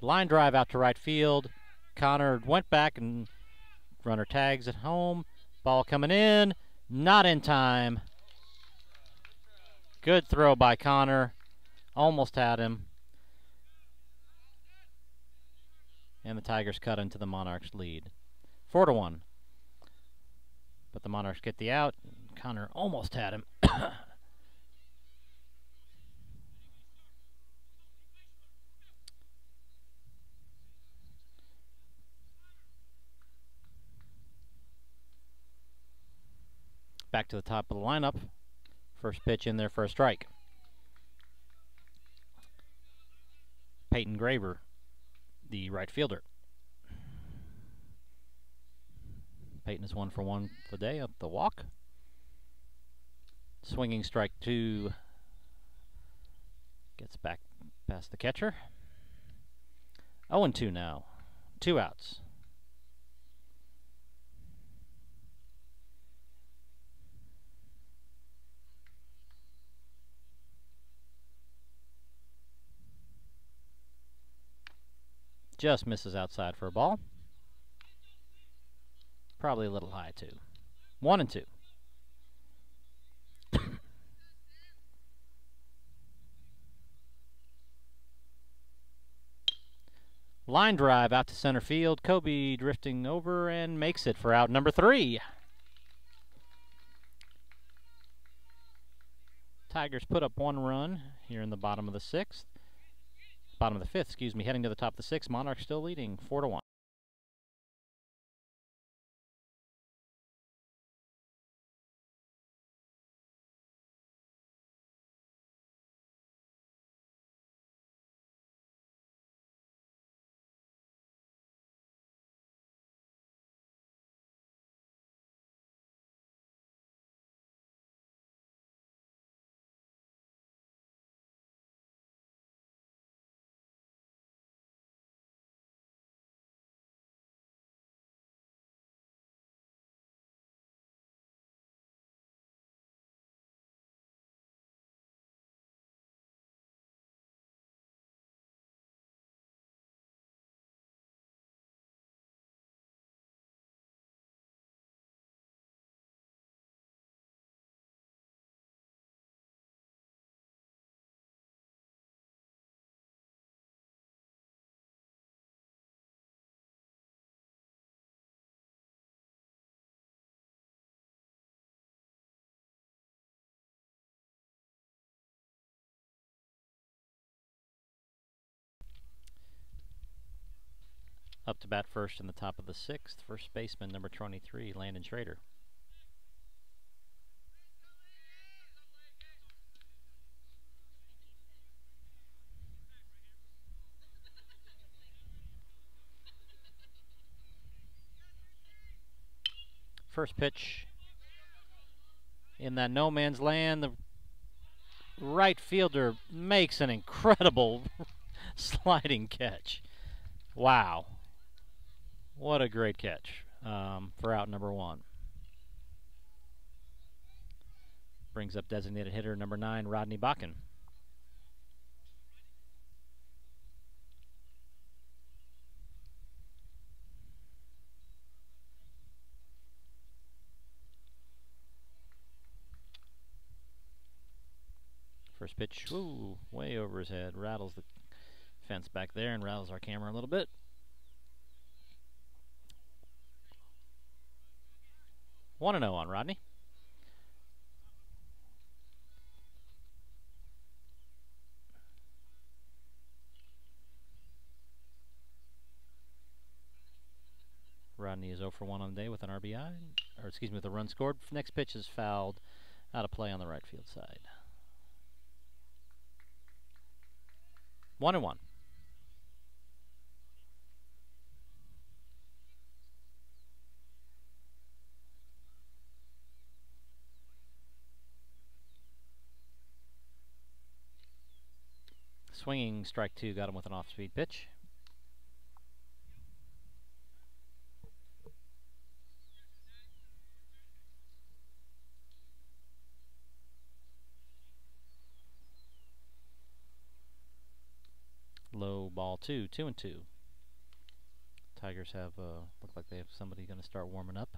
Line drive out to right field. Connor went back and runner tags at home. Ball coming in. Not in time. Good throw by Connor. Almost had him. And the Tigers cut into the Monarchs' lead. 4-1. But the Monarchs get the out. Connor almost had him. Back to the top of the lineup. First pitch in there for a strike. Peyton Graver, the right fielder. Peyton is 1 for 1 for the day up the walk. Swinging strike 2. Gets back past the catcher. 0-2 now. 2 outs. Just misses outside for a ball. Probably a little high, too. 1-2. Line drive out to center field. Kobe drifting over and makes it for out number 3. Tigers put up 1 run here in the bottom of the 6th. Bottom of the 5th, excuse me, heading to the top of the 6th. Monarchs still leading 4-1. Up to bat first in the top of the 6th. First baseman, number 23, Landon Schrader. First pitch in that no man's land. The right fielder makes an incredible sliding catch. Wow. What a great catch for out number 1. Brings up designated hitter number 9, Rodney Bakken. First pitch, ooh, way over his head. Rattles the fence back there and rattles our camera a little bit. One 1-0 on Rodney. for 1 on the day with an RBI, or excuse me, with a run scored. Next pitch is fouled, out of play on the right field side. 1-1. Swinging strike 2, got him with an off-speed pitch. Low ball 2, 2-2. Tigers have look like they have somebody going to start warming up.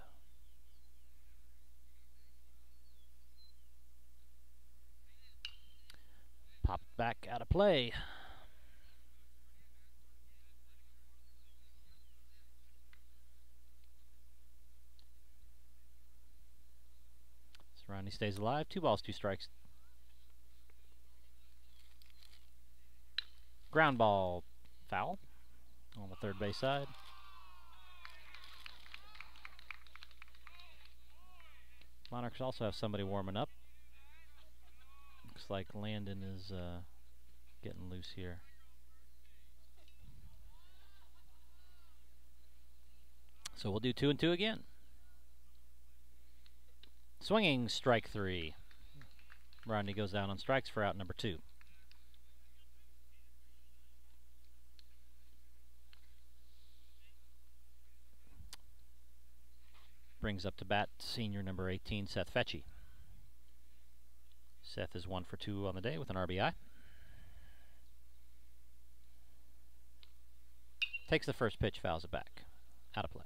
Popped back out of play. Ronnie stays alive. 2 balls, 2 strikes. Ground ball, foul on the third base side. Monarchs also have somebody warming up. Looks like Landon is getting loose here. So we'll do 2-2 again. Swinging strike 3. Rodney goes down on strikes for out number 2. Brings up to bat senior number 18, Seth Fetchy. Seth is 1 for 2 on the day with an RBI. Takes the first pitch, fouls it back. Out of play.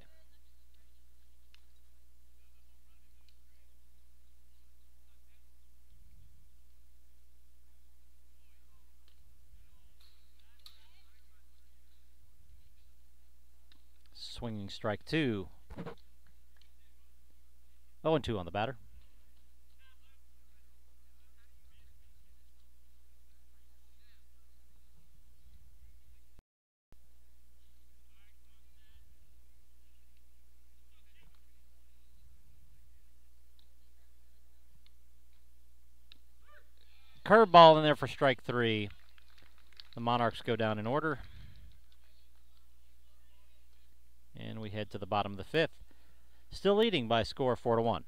Swinging strike 2. 0-2 on the batter. Curveball in there for strike 3. The Monarchs go down in order. And we head to the bottom of the 5th. Still leading by a score of 4-1.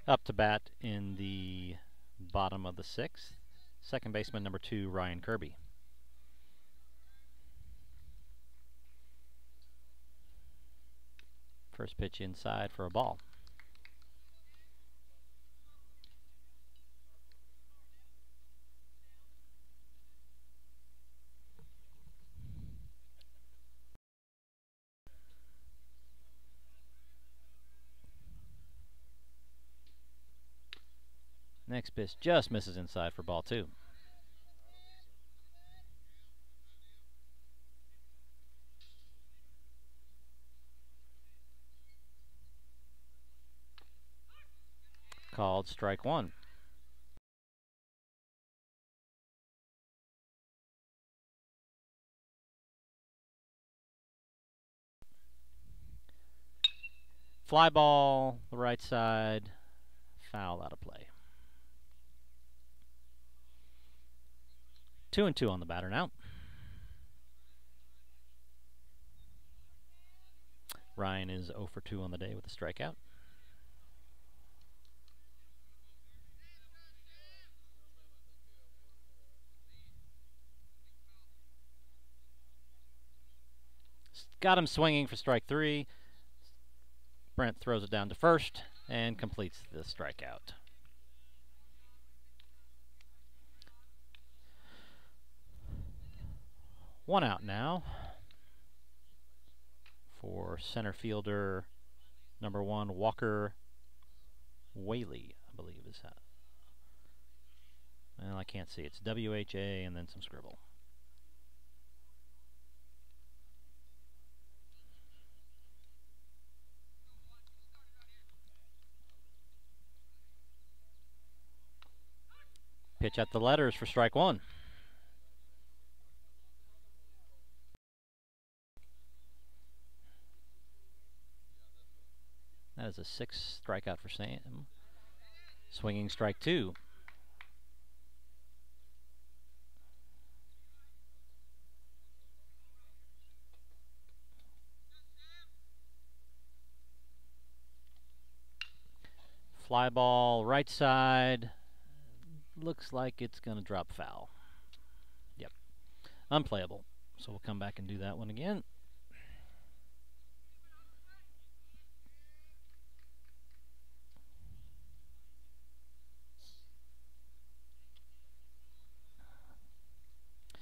Up to bat in the bottom of the 6th, second baseman number 2, Ryan Kirby. First pitch inside for a ball. Next pitch just misses inside for ball 2. Called strike one. Fly ball, the right side, foul out of play. 2-2 on the batter now. Ryan is 0 for 2 on the day with a strikeout. Got him swinging for strike 3. Brent throws it down to first and completes the strikeout. One out now for center fielder number 1, Walker Whaley, I believe is that. Well, I can't see. It's W-H-A and then some scribble. Pitch at the letters for strike 1. That is a 6th strikeout for Sam. Swinging strike 2. Fly ball right side. Looks like it's going to drop foul. Yep. Unplayable. So we'll come back and do that one again.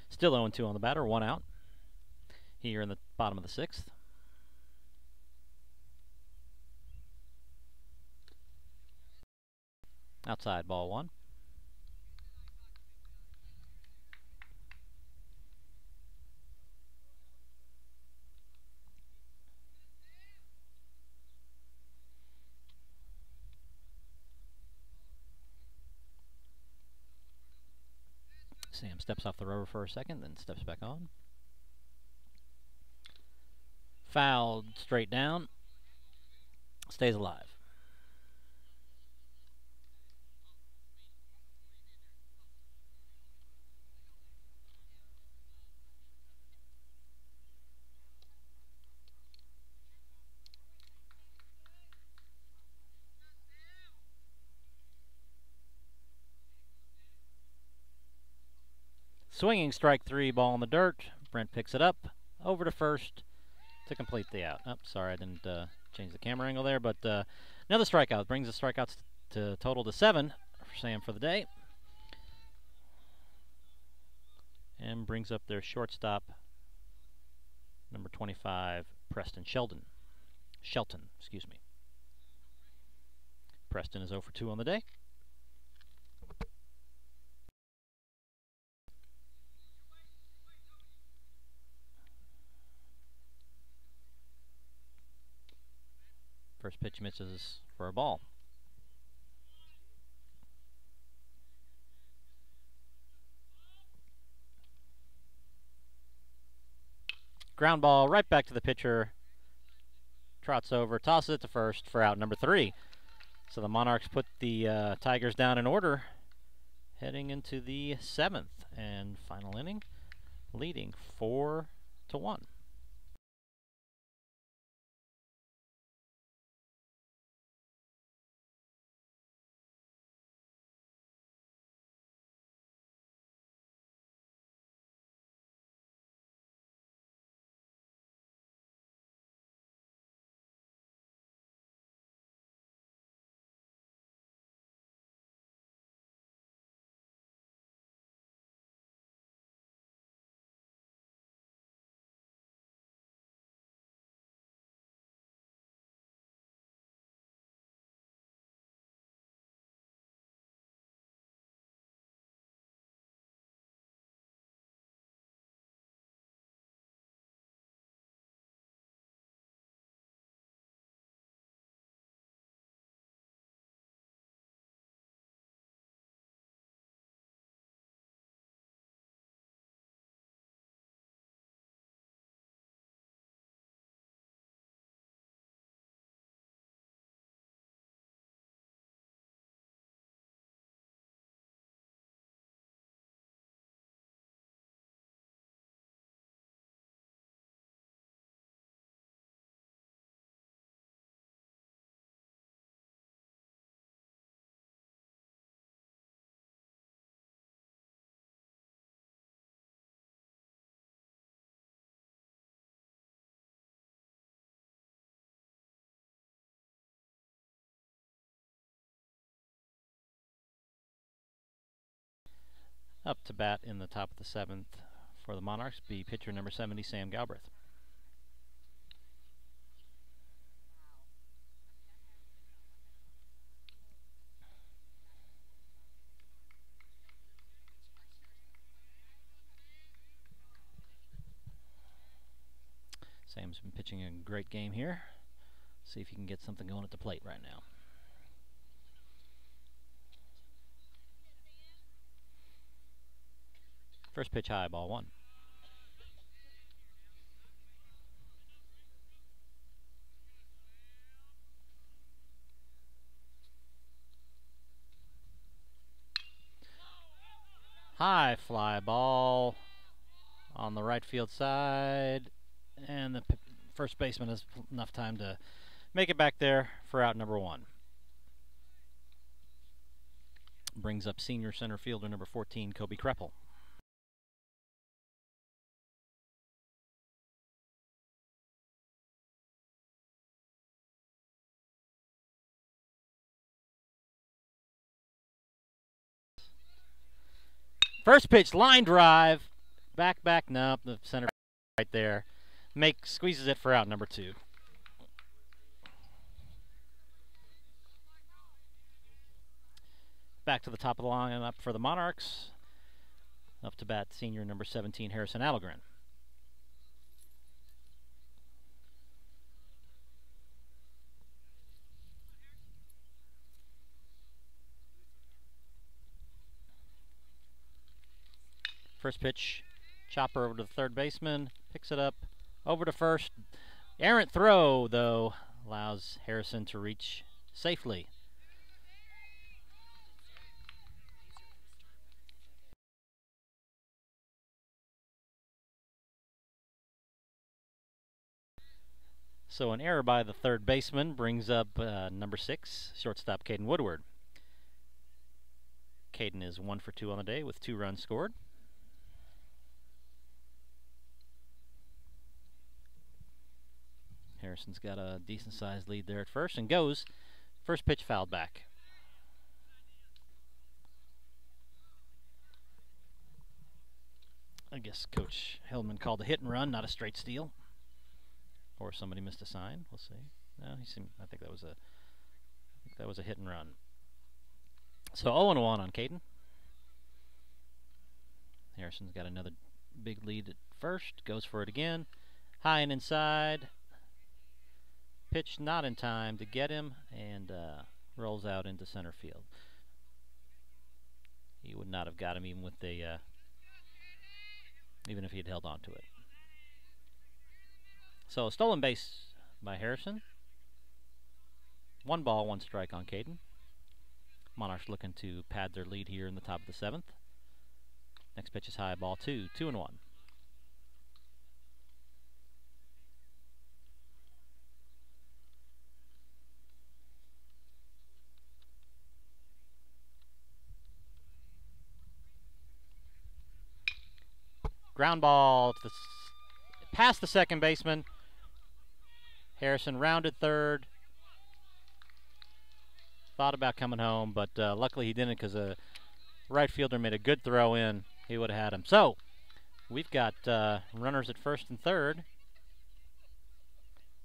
Still 0-2 on the batter, 1 out. Here in the bottom of the 6th. Outside, ball 1. Sam steps off the rover for a second, then steps back on. Fouled straight down. Stays alive. Swinging strike 3, ball in the dirt. Brent picks it up, over to first to complete the out. Oh, sorry, I didn't change the camera angle there, but another strikeout brings the strikeouts to total to 7 for Sam for the day. And brings up their shortstop, number 25, Preston Shelton, excuse me. Preston is 0 for 2 on the day. First pitch misses for a ball. Ground ball right back to the pitcher. Trots over, tosses it to first for out number 3. So the Monarchs put the Tigers down in order, heading into the 7th and final inning, leading 4-1. Up to bat in the top of the 7th for the Monarchs be pitcher number 70, Sam Galbraith. Sam's been pitching a great game here. See if he can get something going at the plate right now. First pitch high, ball 1. High fly ball on the right field side, and the first baseman has enough time to make it back there for out number 1. Brings up senior center fielder number 14, Kobe Kreppel. First pitch, line drive, back, no, the center right there, squeezes it for out number 2. Back to the top of the lineup for the Monarchs. Up to bat, senior number 17, Harrison Allegren. First pitch, chopper over to the third baseman, picks it up, over to first. Errant throw, though, allows Harrison to reach safely. So an error by the third baseman brings up number 6, shortstop Caden Woodward. Caden is 1 for 2 on the day with 2 runs scored. Harrison's got a decent-sized lead there at first and goes. First pitch fouled back. I guess Coach Hillman called a hit and run, not a straight steal. Or somebody missed a sign. We'll see. No, I think that was a hit and run. So 0-1 on Caden. Harrison's got another big lead at first. Goes for it again. High and inside. Pitch not in time to get him, and rolls out into center field. He would not have got him even with the even if he had held on to it. So a stolen base by Harrison. 1 ball, 1 strike on Caden. Monarchs looking to pad their lead here in the top of the 7th. Next pitch is high, ball 2, 2-1. Ground ball to past the second baseman. Harrison rounded third. Thought about coming home, but luckily he didn't, because a right fielder made a good throw in. He would have had him. So we've got runners at first and third.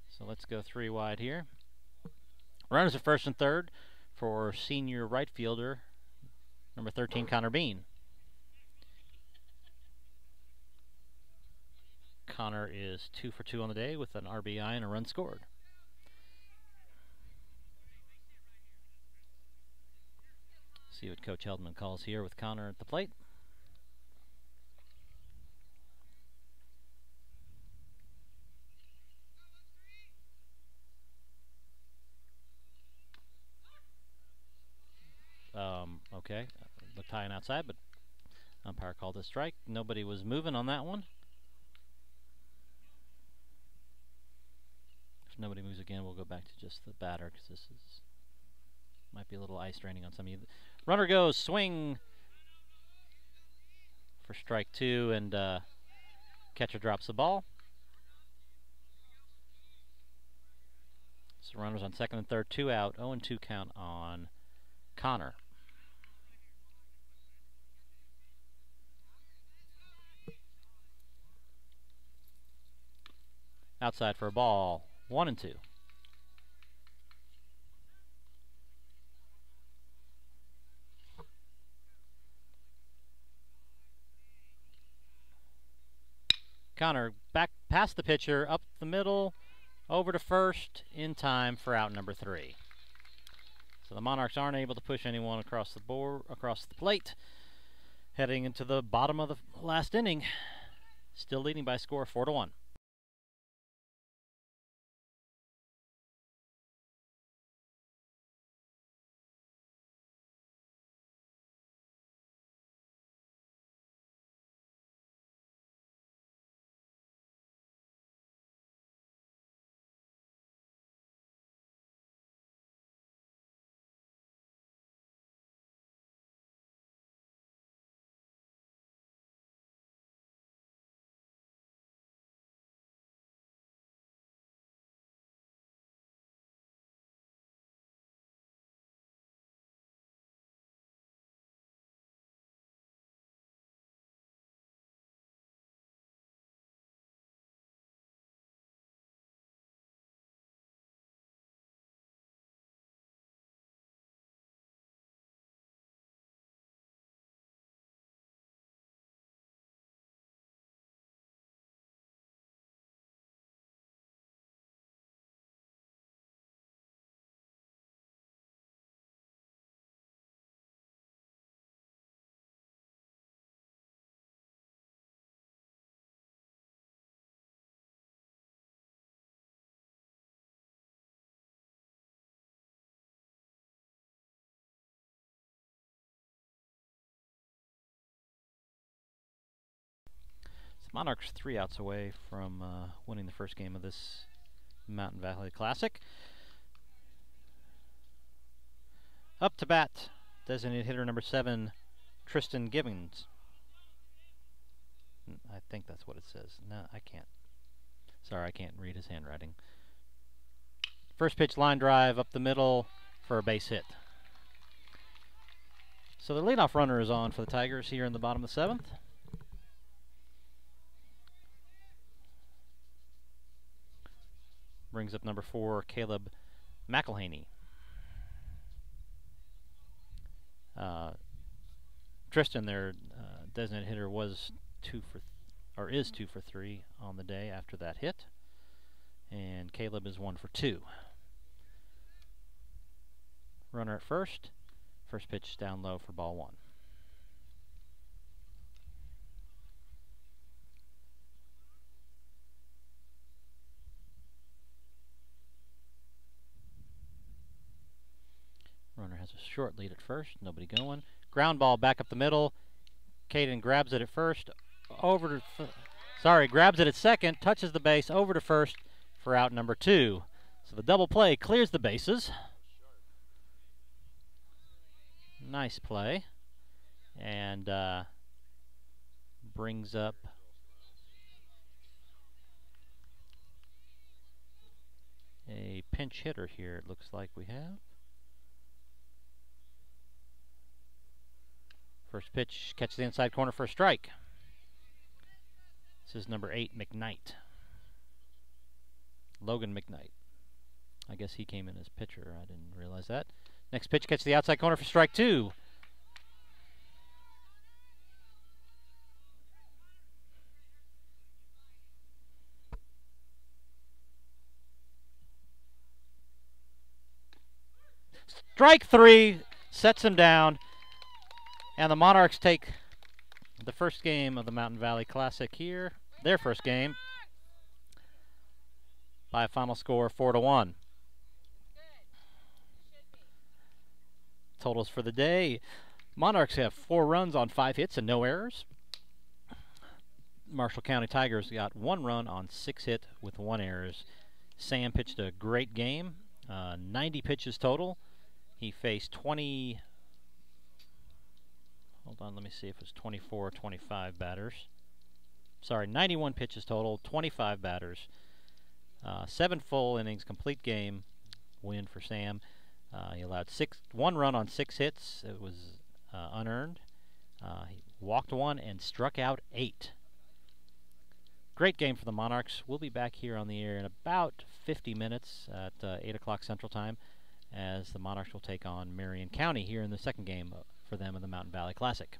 So let's go 3 wide here. Runners at first and third for senior right fielder number 13, Connor Bean. Connor is 2 for 2 on the day with an RBI and a run scored. See what Coach Heldman calls here with Connor at the plate. Okay, looked high and outside, but umpire called a strike. Nobody was moving on that one. If nobody moves again, we'll go back to just the batter, because this might be a little ice draining on some of you. Runner goes, swing for strike 2, and catcher drops the ball. So runners on second and third, 2 out, 0-2 count on Connor. Outside for a ball. 1-2. Connor back past the pitcher, up the middle, over to first, in time for out number 3. So the Monarchs aren't able to push anyone across the plate. Heading into the bottom of the last inning, still leading by a score of 4-1. Monarchs 3 outs away from winning the first game of this Mountain Valley Classic. Up to bat, designated hitter number 7, Tristan Gibbons. I think that's what it says. No, I can't. Sorry, I can't read his handwriting. First pitch line drive up the middle for a base hit. So the leadoff runner is on for the Tigers here in the bottom of the 7th. Brings up number 4, Caleb McElhaney. Tristan, their designated hitter, is 2 for 3 on the day after that hit, and Caleb is 1 for 2. Runner at first. First pitch down low for ball 1. Runner has a short lead at first, nobody going. Ground ball back up the middle. Caden grabs it at first, grabs it at second, touches the base, over to first for out number 2. So the double play clears the bases. Nice play. And brings up a pinch hitter here, it looks like we have. First pitch, catches the inside corner for a strike. This is number 8, McKnight. Logan McKnight. I guess he came in as pitcher. I didn't realize that. Next pitch, catches the outside corner for strike 2. Strike 3, sets him down. And the Monarchs take the first game of the Mountain Valley Classic here, their first game, by a final score of 4-1. Totals for the day. Monarchs have 4 runs on 5 hits and no errors. Marshall County Tigers got 1 run on 6 hits with 1 errors. Sam pitched a great game, 90 pitches total. He faced 20... Hold on, let me see if it's 24 or 25 batters. Sorry, 91 pitches total, 25 batters. 7 full innings, complete game win for Sam. He allowed 1 run on 6 hits. It was unearned. He walked 1 and struck out 8. Great game for the Monarchs. We'll be back here on the air in about 50 minutes at 8 o'clock Central Time, as the Monarchs will take on Marion County here in the second game for them in the Mountain Valley Classic.